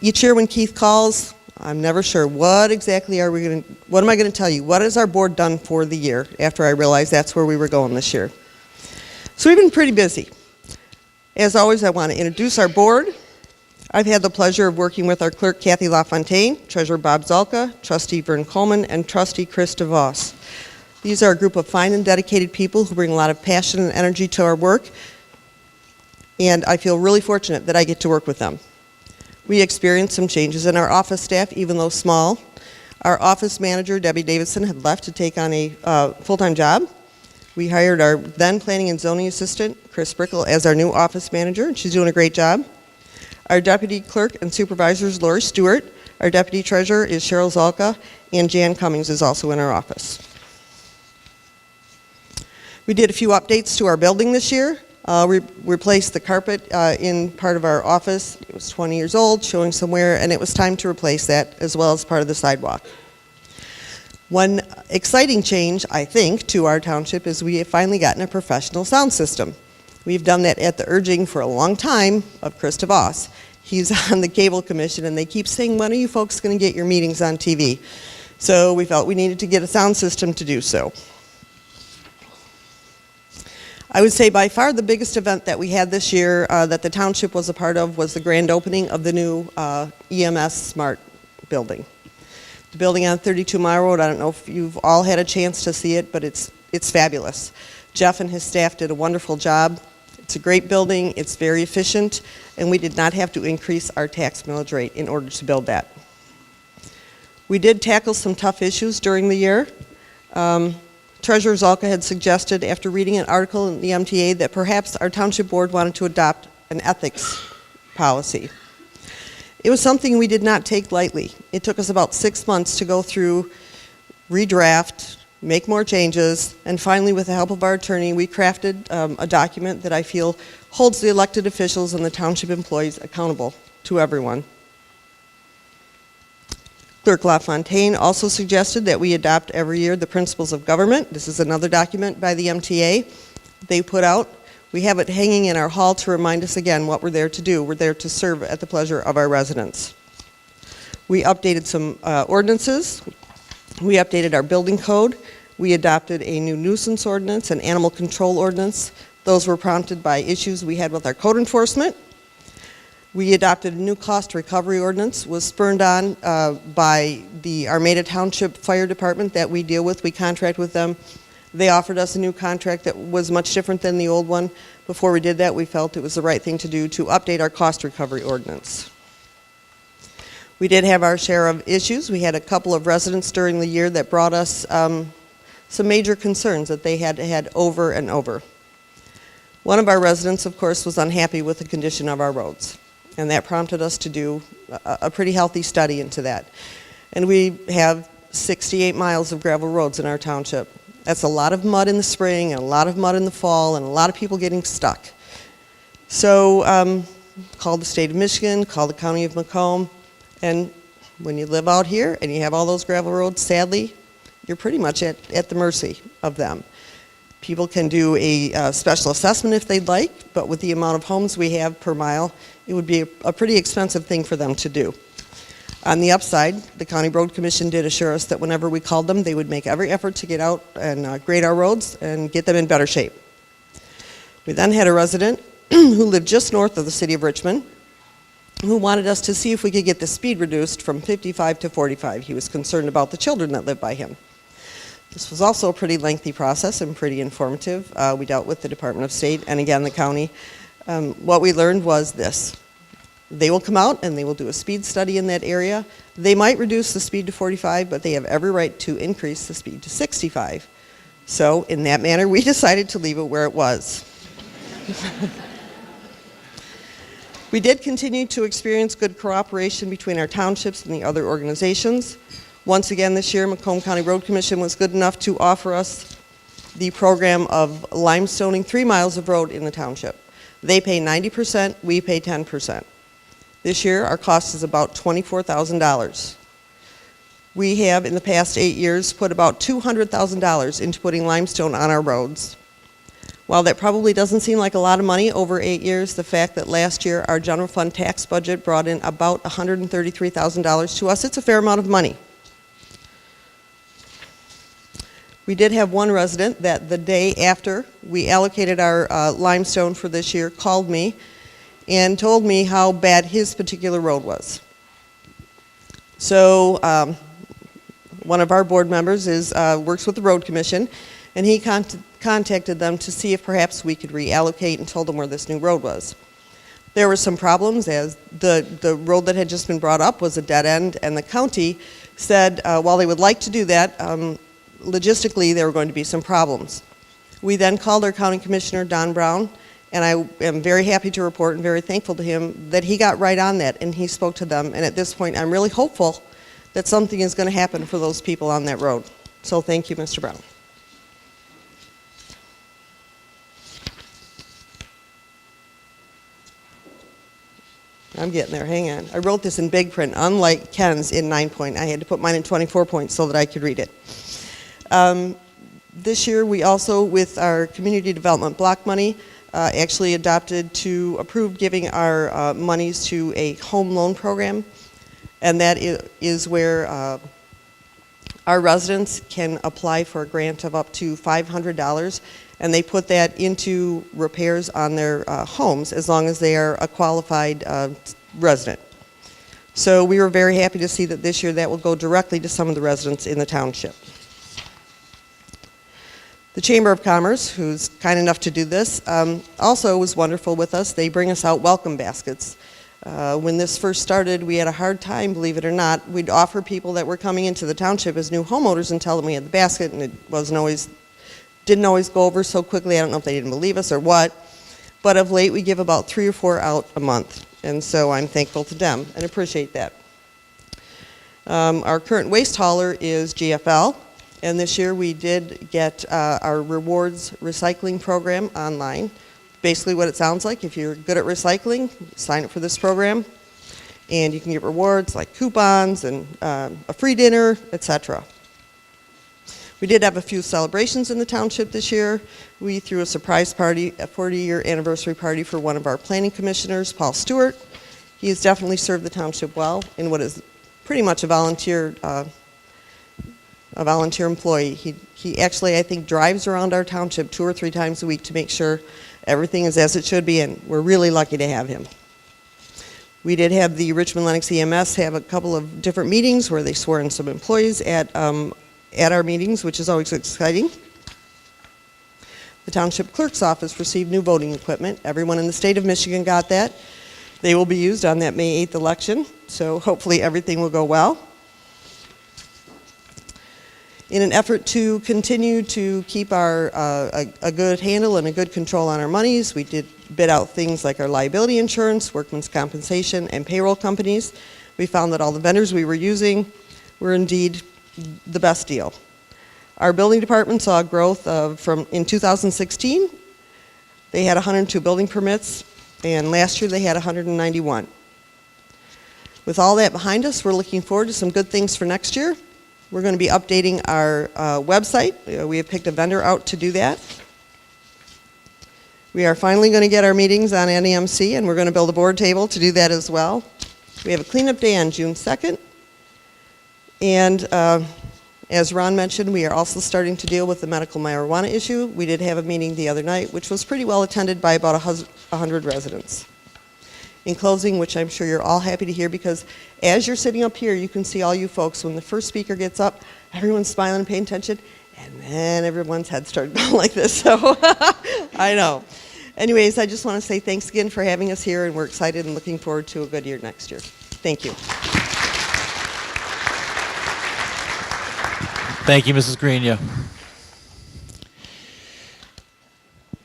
Each year when Keith calls, I'm never sure what exactly what am I going to tell you? What has our board done for the year after I realized that's where we were going this year? So we've been pretty busy. As always, I want to introduce our board. I've had the pleasure of working with our clerk, Kathy LaFontaine, treasurer Bob Zalka, trustee Vern Coleman, and trustee Chris DeVos. These are a group of fine and dedicated people who bring a lot of passion and energy to our work, and I feel really fortunate that I get to work with them. We experienced some changes in our office staff, even though small. Our office manager, Debbie Davidson, had left to take on a full-time job. We hired our then planning and zoning assistant, Chris Brickle, as our new office manager, and she's doing a great job. Our deputy clerk and supervisor is Lori Stewart. Our deputy treasurer is Cheryl Zalka, and Jan Cummings is also in our office. We did a few updates to our building this year. We replaced the carpet in part of our office. It was 20 years old, showing some wear, and it was time to replace that, as well as part of the sidewalk. One exciting change, I think, to our township is we have finally gotten a professional sound system. We've done that at the urging for a long time of Chris DeVos. He's on the cable commission, and they keep saying, when are you folks going to get your meetings on TV? So we felt we needed to get a sound system to do so. I would say by far the biggest event that we had this year that the township was a part of was the grand opening of the new EMS Smart building. The building on 32 Mile Road, I don't know if you've all had a chance to see it, but it's fabulous. Jeff and his staff did a wonderful job. It's a great building, it's very efficient, and we did not have to increase our tax millage rate in order to build that. We did tackle some tough issues during the year. Treasurer Zalka had suggested, after reading an article in the MTA, that perhaps our township board wanted to adopt an ethics policy. It was something we did not take lightly. It took us about 6 months to go through, redraft, make more changes, and finally, with the help of our attorney, we crafted a document that I feel holds the elected officials and the township employees accountable to everyone. Clerk LaFontaine also suggested that we adopt every year the principles of government. This is another document by the MTA they put out. We have it hanging in our hall to remind us again what we're there to do. We're there to serve at the pleasure of our residents. We updated some ordinances. We updated our building code. We adopted a new nuisance ordinance and animal control ordinance. Those were prompted by issues we had with our code enforcement. We adopted a new cost recovery ordinance, was spurred on by the Armada Township Fire Department that we deal with. We contract with them. They offered us a new contract that was much different than the old one. Before we did that, we felt it was the right thing to do to update our cost recovery ordinance. We did have our share of issues. We had a couple of residents during the year that brought us some major concerns that they had had over and over. One of our residents, of course, was unhappy with the condition of our roads, and that prompted us to do a pretty healthy study into that. And we have 68 miles of gravel roads in our township. That's a lot of mud in the spring, and a lot of mud in the fall, and a lot of people getting stuck. So called the state of Michigan, called the county of Macomb, and when you live out here and you have all those gravel roads, sadly, you're pretty much at the mercy of them. People can do a special assessment if they'd like, but with the amount of homes we have per mile, it would be a pretty expensive thing for them to do. On the upside, the County Road Commission did assure us that whenever we called them, they would make every effort to get out and grade our roads and get them in better shape. We then had a resident who lived just north of the city of Richmond, who wanted us to see if we could get the speed reduced from 55 to 45. He was concerned about the children that lived by him. This was also a pretty lengthy process and pretty informative. We dealt with the Department of State and again the county. What we learned was this. They will come out and they will do a speed study in that area. They might reduce the speed to 45, but they have every right to increase the speed to 65. So in that manner, we decided to leave it where it was. We did continue to experience good cooperation between our townships and the other organizations. Once again this year, Macomb County Road Commission was good enough to offer us the program of limestoning 3 miles of road in the township. They pay 90%, we pay 10%. This year, our cost is about $24,000. We have, in the past 8 years, put about $200,000 into putting limestone on our roads. While that probably doesn't seem like a lot of money over 8 years, the fact that last year our general fund tax budget brought in about $133,000 to us, it's a fair amount of money. We did have one resident that the day after we allocated our limestone for this year called me and told me how bad his particular road was. So one of our board members works with the Road Commission, and he contacted them to see if perhaps we could reallocate and told them where this new road was. There were some problems as the road that had just been brought up was a dead end, and the county said while they would like to do that, logistically there were going to be some problems. We then called our county commissioner, Don Brown, and I am very happy to report and very thankful to him that he got right on that and he spoke to them, and at this point I'm really hopeful that something is going to happen for those people on that road. So thank you, Mr. Brown. I'm getting there, hang on. I wrote this in big print, unlike Ken's in 9-point. I had to put mine in 24 points so that I could read it. This year we also, with our community development block money, actually adopted to approve giving our monies to a home loan program, and that is where our residents can apply for a grant of up to $500, and they put that into repairs on their homes as long as they are a qualified resident. So we were very happy to see that this year that will go directly to some of the residents in the township. The Chamber of Commerce, who's kind enough to do this, also was wonderful with us. They bring us out welcome baskets. When this first started, we had a hard time, believe it or not. We'd offer people that were coming into the township as new homeowners and tell them we had the basket, and it didn't always go over so quickly. I don't know if they didn't believe us or what. But of late, we give about 3 or 4 out a month, and so I'm thankful to them and appreciate that. Our current waste hauler is GFL. And this year we did get our rewards recycling program online. Basically what it sounds like, if you're good at recycling, sign up for this program and you can get rewards like coupons and a free dinner, etc. We did have a few celebrations in the township this year. We threw a surprise party, a 40-year anniversary party for one of our planning commissioners, Paul Stewart. He has definitely served the township well in what is pretty much a volunteer employee. He actually, I think, drives around our township 2 or 3 times a week to make sure everything is as it should be, and we're really lucky to have him. We did have the Richmond Lennox EMS have a couple of different meetings where they swore in some employees at our meetings, which is always exciting. The Township Clerk's Office received new voting equipment. Everyone in the state of Michigan got that. They will be used on that May 8th election, so hopefully everything will go well. In an effort to continue to keep a good handle and a good control on our monies, we did bid out things like our liability insurance, workman's compensation, and payroll companies. We found that all the vendors we were using were indeed the best deal. Our building department saw growth in 2016. They had 102 building permits, and last year they had 191. With all that behind us, we're looking forward to some good things for next year. We're going to be updating our website. We have picked a vendor out to do that. We are finally going to get our meetings on NEMC, and we're going to build a board table to do that as well. We have a cleanup day on June 2nd. And as Ron mentioned, we are also starting to deal with the medical marijuana issue. We did have a meeting the other night, which was pretty well attended by about 100 residents. In closing, which I'm sure you're all happy to hear, because as you're sitting up here, you can see all you folks. When the first speaker gets up, everyone's smiling and paying attention, and then everyone's head started going like this, so I know. Anyways, I just want to say thanks again for having us here, and we're excited and looking forward to a good year next year. Thank you. Thank you, Mrs. Grenia.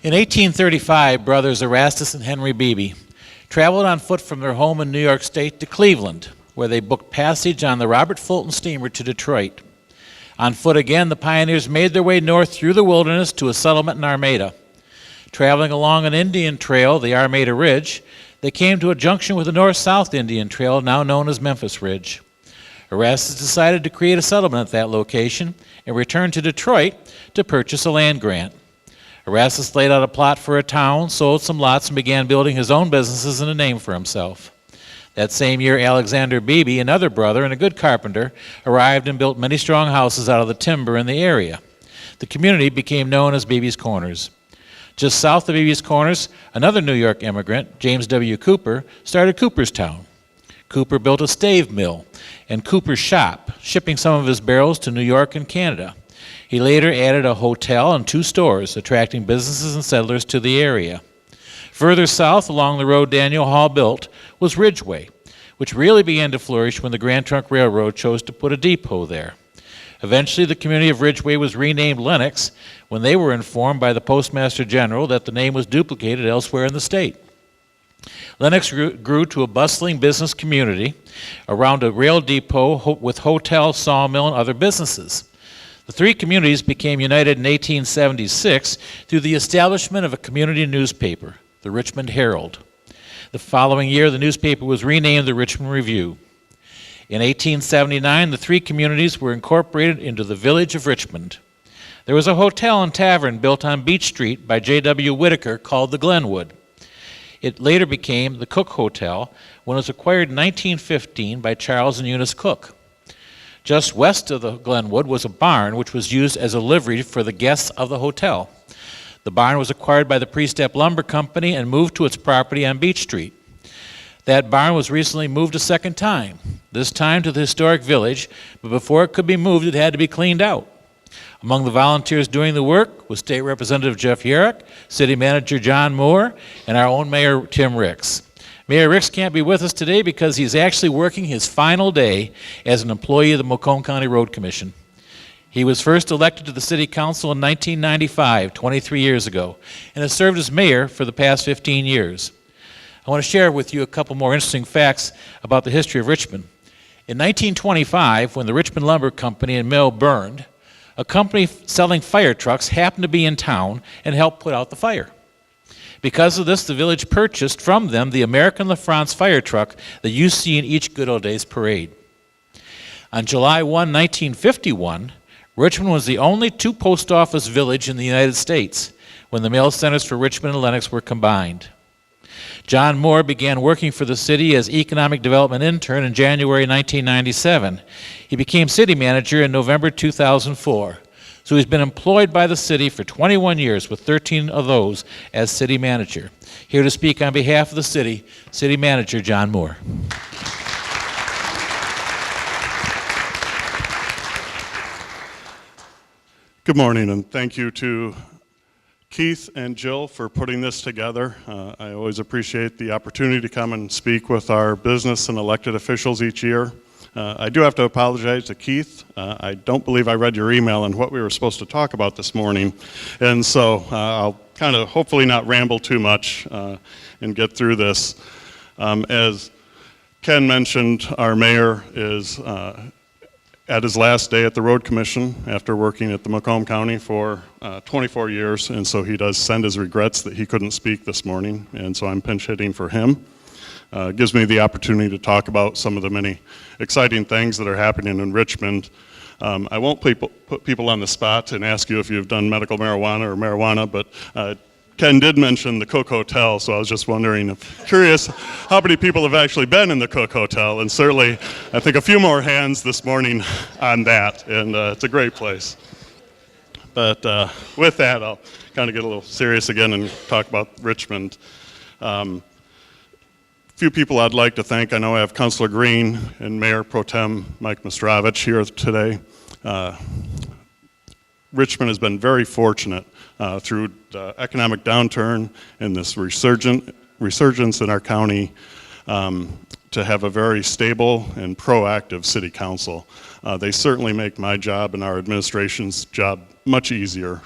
In 1835, brothers Erastus and Henry Beebe traveled on foot from their home in New York State to Cleveland, where they booked passage on the Robert Fulton steamer to Detroit. On foot again, the pioneers made their way north through the wilderness to a settlement in Armada. Traveling along an Indian trail, the Armada Ridge, they came to a junction with the North-South Indian Trail, now known as Memphis Ridge. Erastus decided to create a settlement at that location and returned to Detroit to purchase a land grant. Erastus laid out a plot for a town, sold some lots, and began building his own businesses and a name for himself. That same year, Alexander Beebe, another brother and a good carpenter, arrived and built many strong houses out of the timber in the area. The community became known as Beebe's Corners. Just south of Beebe's Corners, another New York immigrant, James W. Cooper, started Cooperstown. Cooper built a stave mill and Cooper's shop, shipping some of his barrels to New York and Canada. He later added a hotel and 2 stores, attracting businesses and settlers to the area. Further south, along the road Daniel Hall built, was Ridgeway, which really began to flourish when the Grand Trunk Railroad chose to put a depot there. Eventually, the community of Ridgeway was renamed Lenox when they were informed by the Postmaster General that the name was duplicated elsewhere in the state. Lenox grew to a bustling business community around a rail depot with hotel, sawmill, and other businesses. The 3 communities became united in 1876 through the establishment of a community newspaper, the Richmond Herald. The following year, the newspaper was renamed the Richmond Review. In 1879, the 3 communities were incorporated into the village of Richmond. There was a hotel and tavern built on Beach Street by J.W. Whitaker called the Glenwood. It later became the Cook Hotel when it was acquired in 1915 by Charles and Eunice Cook. Just west of the Glenwood was a barn which was used as a livery for the guests of the hotel. The barn was acquired by the Priestep Lumber Company and moved to its property on Beach Street. That barn was recently moved a second time, this time to the historic village, but before it could be moved, it had to be cleaned out. Among the volunteers doing the work was State Representative Jeff Yerrick, City Manager John Moore, and our own Mayor Tim Ricks. Mayor Ricks can't be with us today because he's actually working his final day as an employee of the Macomb County Road Commission. He was first elected to the City Council in 1995, 23 years ago, and has served as mayor for the past 15 years. I want to share with you a couple more interesting facts about the history of Richmond. In 1925, when the Richmond Lumber Company and Mill burned, a company selling fire trucks happened to be in town and helped put out the fire. Because of this, the village purchased from them the American LaFrance fire truck that you see in each Good Old Days parade. On July 1, 1951, Richmond was the only 2 post office village in the United States when the mail centers for Richmond and Lenox were combined. John Moore began working for the city as economic development intern in January 1997. He became city manager in November 2004. So he's been employed by the city for 21 years, with 13 of those as city manager. Here to speak on behalf of the city, City Manager John Moore. Good morning, and thank you to Keith and Jill for putting this together. I always appreciate the opportunity to come and speak with our business and elected officials each year. I do have to apologize to Keith. I don't believe I read your email and what we were supposed to talk about this morning. And so I'll kind of hopefully not ramble too much and get through this. As Ken mentioned, our mayor is at his last day at the Road Commission after working at the Macomb County for 24 years, and so he does send his regrets that he couldn't speak this morning, and so I'm pinch hitting for him. It gives me the opportunity to talk about some of the many exciting things that are happening in Richmond. I won't put people on the spot and ask you if you've done medical marijuana or marijuana, but Ken did mention the Cook Hotel, so I was just wondering, curious how many people have actually been in the Cook Hotel, and certainly I think a few more hands this morning on that, and it's a great place. But with that, I'll kind of get a little serious again and talk about Richmond. Few people I'd like to thank. I know I have Councilor Green and Mayor Pro Tem Mike Mistrovich here today. Richmond has been very fortunate through the economic downturn and this resurgence in our county to have a very stable and proactive city council. They certainly make my job and our administration's job much easier,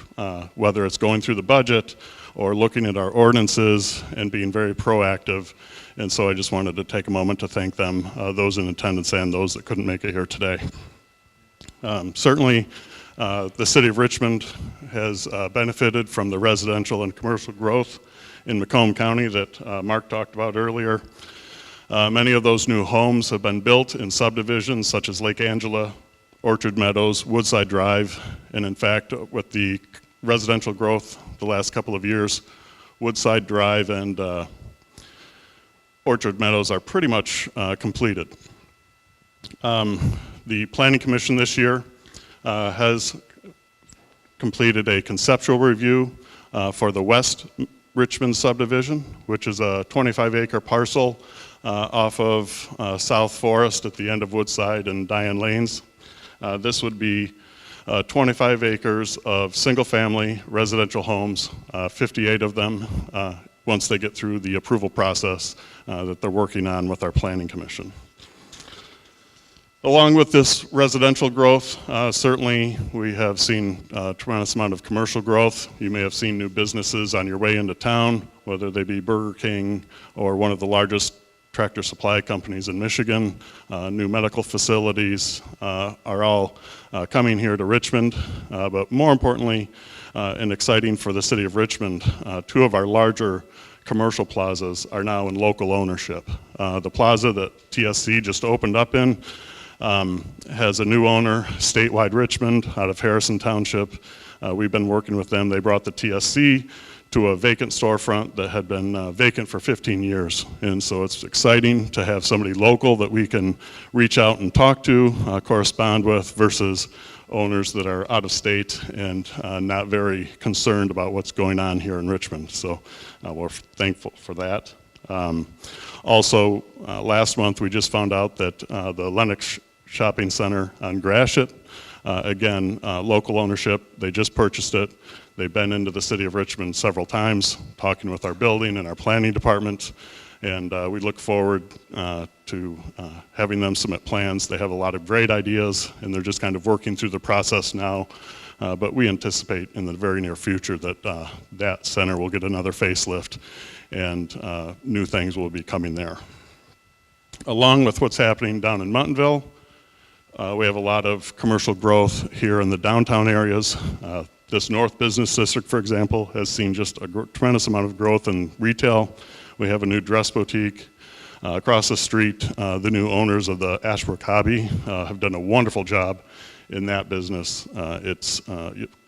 whether it's going through the budget or looking at our ordinances and being very proactive. And so I just wanted to take a moment to thank them, those in attendance and those that couldn't make it here today. Certainly, the city of Richmond has benefited from the residential and commercial growth in Macomb County that Mark talked about earlier. Many of those new homes have been built in subdivisions such as Lake Angela, Orchard Meadows, Woodside Drive, and in fact, with the residential growth the last couple of years, Woodside Drive and Orchard Meadows are pretty much completed. The Planning Commission this year has completed a conceptual review for the West Richmond subdivision, which is a 25-acre parcel off of South Forest at the end of Woodside and Diane Lanes. This would be 25 acres of single-family residential homes, 58 of them once they get through the approval process that they're working on with our Planning Commission. Along with this residential growth, certainly we have seen a tremendous amount of commercial growth. You may have seen new businesses on your way into town, whether they be Burger King or one of the largest tractor supply companies in Michigan. New medical facilities are all coming here to Richmond, but more importantly, and exciting for the city of Richmond, two of our larger commercial plazas are now in local ownership. The plaza that TSC just opened up in has a new owner, Statewide Richmond, out of Harrison Township. We've been working with them. They brought the TSC to a vacant storefront that had been vacant for 15 years. And so it's exciting to have somebody local that we can reach out and talk to, correspond with, versus owners that are out of state and not very concerned about what's going on here in Richmond. So we're thankful for that. Also, last month we just found out that the Lenox Shopping Center on Gratiot, again, local ownership, they just purchased it. They've been into the city of Richmond several times, talking with our building and our planning department, and we look forward to having them submit plans. They have a lot of great ideas, and they're just kind of working through the process now, but we anticipate in the very near future that that center will get another facelift, and new things will be coming there. Along with what's happening down in Muntonville, we have a lot of commercial growth here in the downtown areas. This North Business District, for example, has seen just a tremendous amount of growth in retail. We have a new dress boutique. Across the street, the new owners of the Ashbrook Hobby have done a wonderful job in that business. It's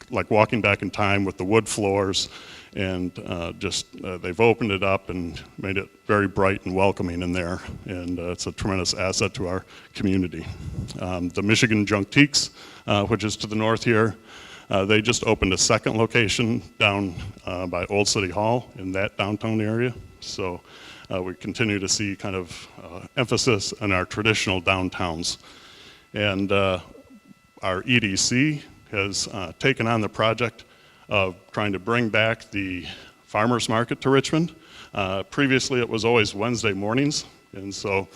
like walking back in time with the wood floors, and they've opened it up and made it very bright and welcoming in there, and it's a tremendous asset to our community. The Michigan Juntiques, which is to the north here, they just opened a second location down by Old City Hall in that downtown area. So we continue to see kind of emphasis on our traditional downtowns. And our EDC has taken on the project of trying to bring back the farmers market to Richmond. Previously, it was always Wednesday mornings, and so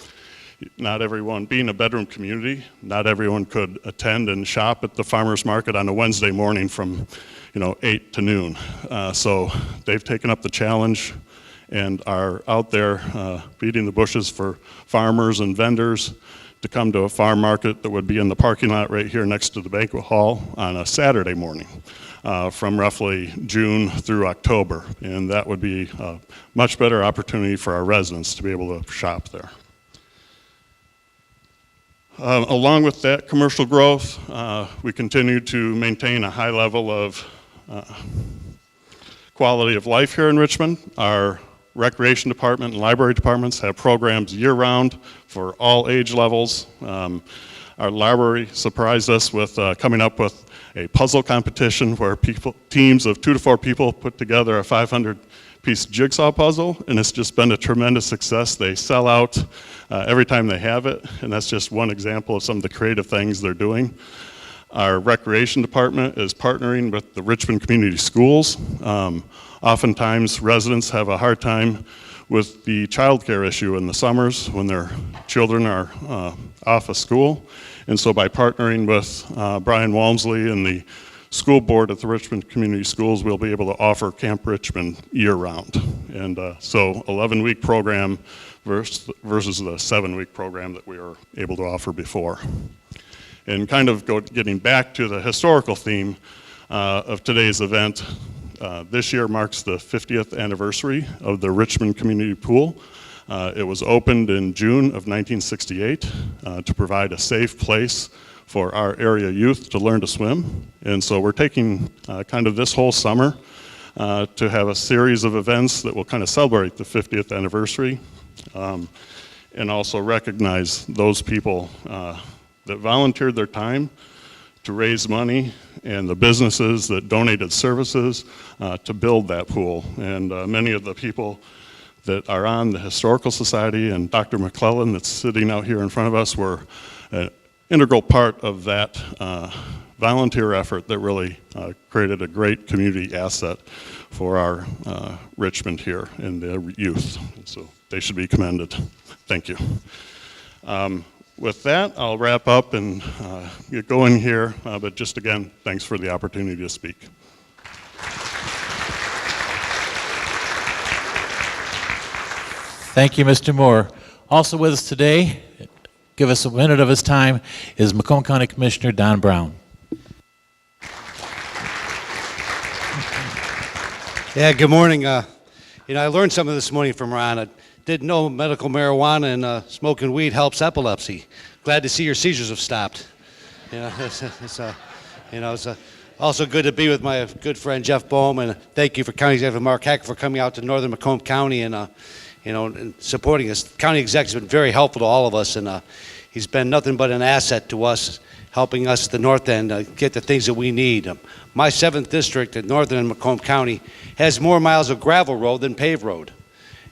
not everyone, being a bedroom community, not everyone could attend and shop at the farmers market on a Wednesday morning from 8 to noon. So they've taken up the challenge and are out there beating the bushes for farmers and vendors to come to a farm market that would be in the parking lot right here next to the banquet hall on a Saturday morning from roughly June through October. And that would be a much better opportunity for our residents to be able to shop there. Along with that commercial growth, we continue to maintain a high level of quality of life here in Richmond. Our recreation department and library departments have programs year-round for all age levels. Our library surprised us with coming up with a puzzle competition where teams of 2 to 4 people put together a 500-piece jigsaw puzzle, and it's just been a tremendous success. They sell out every time they have it, and that's just one example of some of the creative things they're doing. Our recreation department is partnering with the Richmond Community Schools. Oftentimes, residents have a hard time with the childcare issue in the summers when their children are off of school. And so by partnering with Brian Walmsley and the school board at the Richmond Community Schools, we'll be able to offer Camp Richmond year-round. And so 11-week program versus the 7-week program that we were able to offer before. And kind of getting back to the historical theme of today's event, this year marks the 50th anniversary of the Richmond Community Pool. It was opened in June of 1968 to provide a safe place for our area youth to learn to swim. And so we're taking kind of this whole summer to have a series of events that will kind of celebrate the 50th anniversary and also recognize those people that volunteered their time to raise money and the businesses that donated services to build that pool. And many of the people that are on the Historical Society and Dr. McClellan that's sitting out here in front of us were an integral part of that volunteer effort that really created a great community asset for our Richmond here and the youth. So they should be commended. Thank you. With that, I'll wrap up and get going here, but just again, thanks for the opportunity to speak. Thank you, Mr. Moore. Also with us today, give us a minute of his time, is Macomb County Commissioner Don Brown. Yeah, good morning. I learned something this morning from Ron. I didn't know medical marijuana and smoking weed helps epilepsy. Glad to see your seizures have stopped. It's also good to be with my good friend Jeff Boehm, and thank you for County Executive Mark Hack for coming out to northern Macomb County and and supporting us. County Executive's been very helpful to all of us, and he's been nothing but an asset to us, helping us at the north end get the things that we need. My 7th district at northern and Macomb County has more miles of gravel road than paved road,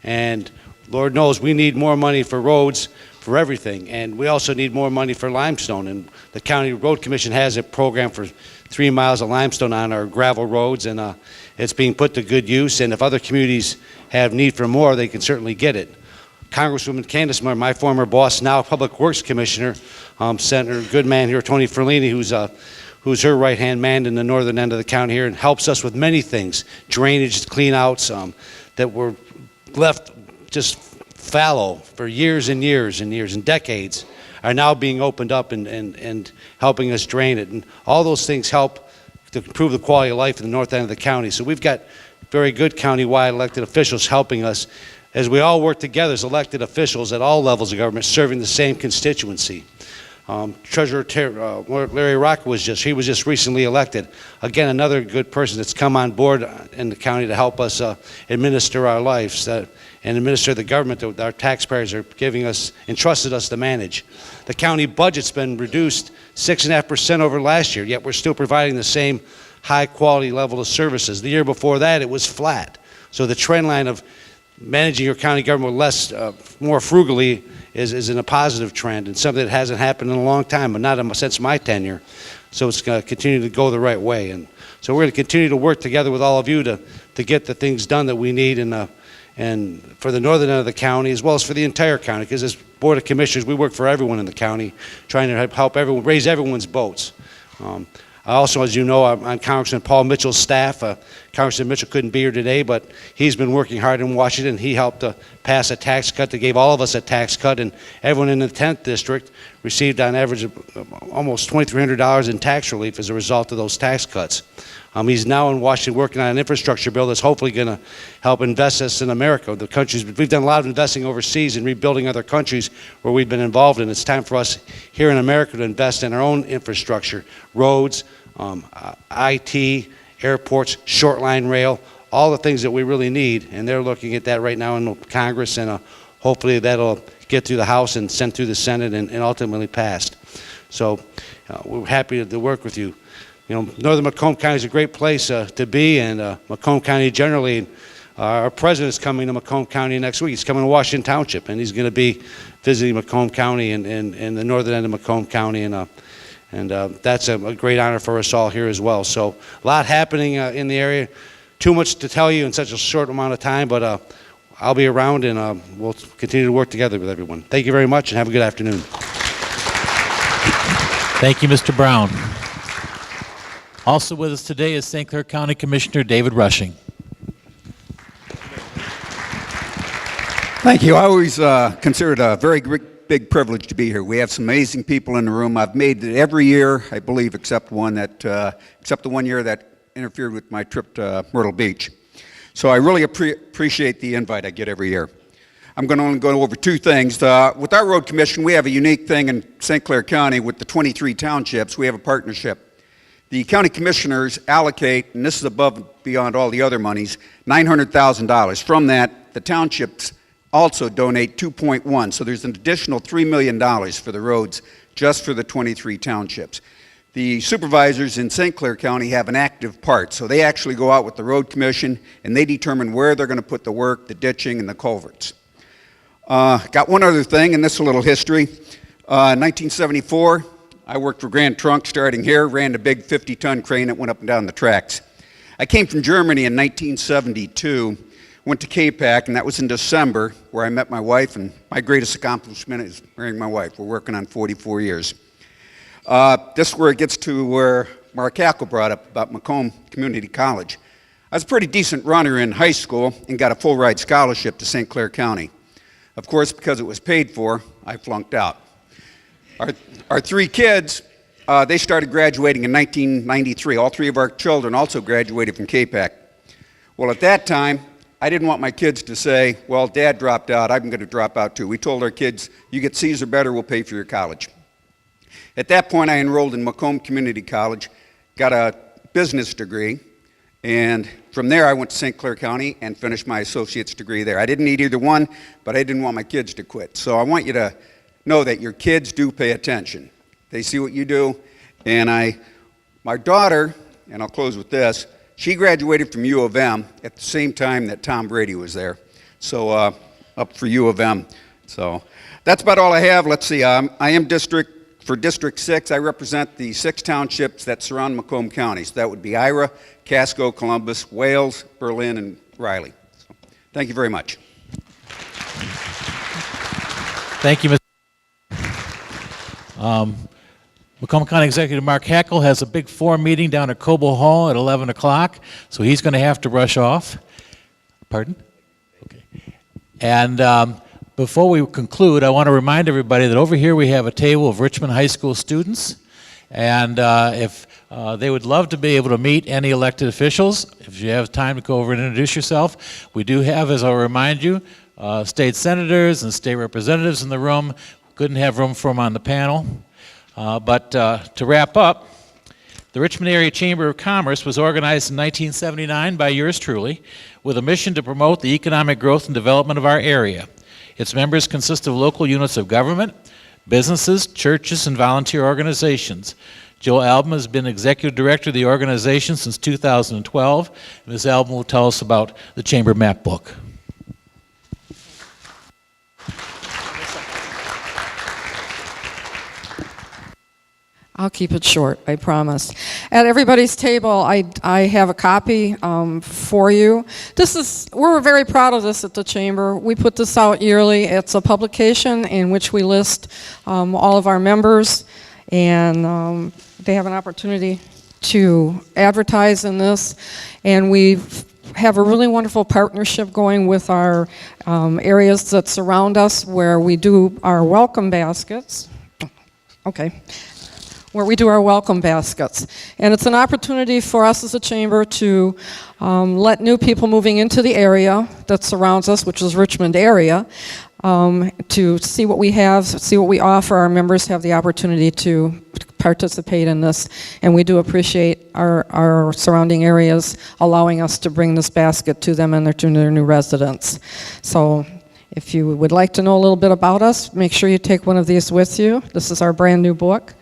and Lord knows we need more money for roads, for everything, and we also need more money for limestone, and the County Road Commission has a program for 3 miles of limestone on our gravel roads, and it's being put to good use, and if other communities have need for more, they can certainly get it. Congresswoman Candace Moore, my former boss, now Public Works Commissioner, sent her good man here, Tony Ferlini, who's her right-hand man in the northern end of the county here, and helps us with many things, drainage, clean-outs that were left just fallow for years and years and years and decades, are now being opened up and helping us drain it. And all those things help to improve the quality of life in the north end of the county. So we've got very good county-wide elected officials helping us as we all work together as elected officials at all levels of government serving the same constituency. Treasurer Larry Rock was just recently elected. Again, another good person that's come on board in the county to help us administer our lives and administer the government that our taxpayers are giving us, entrusted us to manage. The county budget's been reduced 6.5% over last year, yet we're still providing the same high quality level of services. The year before that, it was flat. So the trend line of managing your county government more frugally is in a positive trend, and something that hasn't happened in a long time, but not since my tenure. So it's going to continue to go the right way. And So we're going to continue to work together with all of you to get the things done that we need and for the northern end of the county as well as for the entire county, because as Board of Commissioners, we work for everyone in the county, trying to help everyone, raise everyone's boats. I also, as you know, I'm on Congressman Paul Mitchell's staff. Congressman Mitchell couldn't be here today, but he's been working hard in Washington. He helped pass a tax cut that gave all of us a tax cut, and everyone in the 10th district received on average almost $2,300 in tax relief as a result of those tax cuts. He's now in Washington working on an infrastructure bill that's hopefully going to help invest us in America. The countries, we've done a lot of investing overseas and rebuilding other countries where we've been involved in. It's time for us here in America to invest in our own infrastructure, roads, IT, airports, short line rail, all the things that we really need. And they're looking at that right now in Congress, and hopefully that'll get through the House and sent through the Senate and ultimately passed. So we're happy to work with you. You know, Northern Macomb County is a great place to be, and Macomb County generally. Our president is coming to Macomb County next week. He's coming to Washington Township, and he's going to be visiting Macomb County and the northern end of Macomb County, and that's a great honor for us all here as well. So a lot happening in the area. Too much to tell you in such a short amount of time, but I'll be around, and we'll continue to work together with everyone. Thank you very much, and have a good afternoon. Thank you, Mr. Brown. Also with us today is St. Clair County Commissioner David Rushing. Thank you. I always consider it a very big privilege to be here. We have some amazing people in the room. I've made it every year, I believe, except the 1 year that interfered with my trip to Myrtle Beach. So I really appreciate the invite I get every year. I'm going to only go over two things. With our road commission, we have a unique thing in St. Clair County with the 23 townships. We have a partnership. The county commissioners allocate, and this is above and beyond all the other monies, $900,000. From that, the townships also donate 2.1, so there's an additional $3 million for the roads just for the 23 townships. The supervisors in St. Clair County have an active part, so they actually go out with the road commission and they determine where they're going to put the work, the ditching, and the culverts. Got one other thing, and this is a little history. 1974, I worked for Grand Trunk starting here, ran the big 50-ton crane that went up and down the tracks. I came from Germany in 1972, went to KPAC, and that was in December, where I met my wife, and my greatest accomplishment is marrying my wife. We're working on 44 years. This is where it gets to where Mark Hackle brought up about Macomb Community College. I was a pretty decent runner in high school and got a full-ride scholarship to St. Clair County. Of course, because it was paid for, I flunked out. Our three kids, they started graduating in 1993. All three of our children also graduated from KPAC. Well, at that time, I didn't want my kids to say, well, Dad dropped out, I'm going to drop out too. We told our kids, you get C's or better, we'll pay for your college. At that point, I enrolled in Macomb Community College, got a business degree, and from there I went to St. Clair County and finished my associate's degree there. I didn't need either one, but I didn't want my kids to quit. So I want you to know that your kids do pay attention. They see what you do. And my daughter, and I'll close with this, she graduated from U of M at the same time that Tom Brady was there. So up for U of M. So that's about all I have. Let's see, I am for District 6. I represent the 6 townships that surround Macomb County. So that would be Ira, Casco, Columbus, Wales, Berlin, and Riley. So, thank you very much. Thank you, Mr. Macomb County Executive Mark Hackle has a big forum meeting down at Cobo Hall at 11 o'clock, so he's going to have to rush off. Pardon? Okay. And before we conclude, I want to remind everybody that over here we have a table of Richmond High School students, and if they would love to be able to meet any elected officials, if you have time to go over and introduce yourself. We do have, as I'll remind you, state senators and state representatives in the room. Couldn't have room for them on the panel. But to wrap up, the Richmond Area Chamber of Commerce was organized in 1979 by yours truly with a mission to promote the economic growth and development of our area. Its members consist of local units of government, businesses, churches, and volunteer organizations. Jill Albin has been executive director of the organization since 2012. Ms. Albin will tell us about the Chamber Map Book. I'll keep it short, I promise. At everybody's table, I have a copy for you. We're very proud of this at the Chamber. We put this out yearly. It's a publication in which we list all of our members, and they have an opportunity to advertise in this. And we have a really wonderful partnership going with our areas that surround us, where we do our welcome baskets. Okay. Where we do our welcome baskets. And it's an opportunity for us as a chamber to let new people moving into the area that surrounds us, which is Richmond area, to see what we have, see what we offer. Our members have the opportunity to participate in this, and we do appreciate our surrounding areas allowing us to bring this basket to them and to their new residents. So if you would like to know a little bit about us, make sure you take one of these with you. This is our brand new book.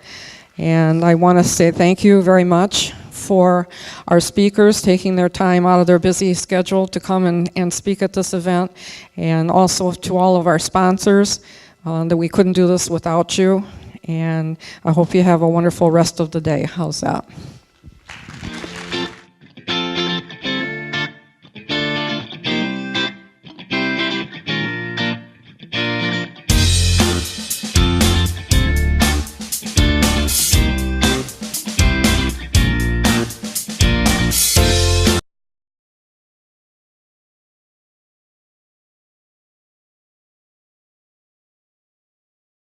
And I want to say thank you very much for our speakers taking their time out of their busy schedule to come and speak at this event, and also to all of our sponsors, that we couldn't do this without you. And I hope you have a wonderful rest of the day. How's that?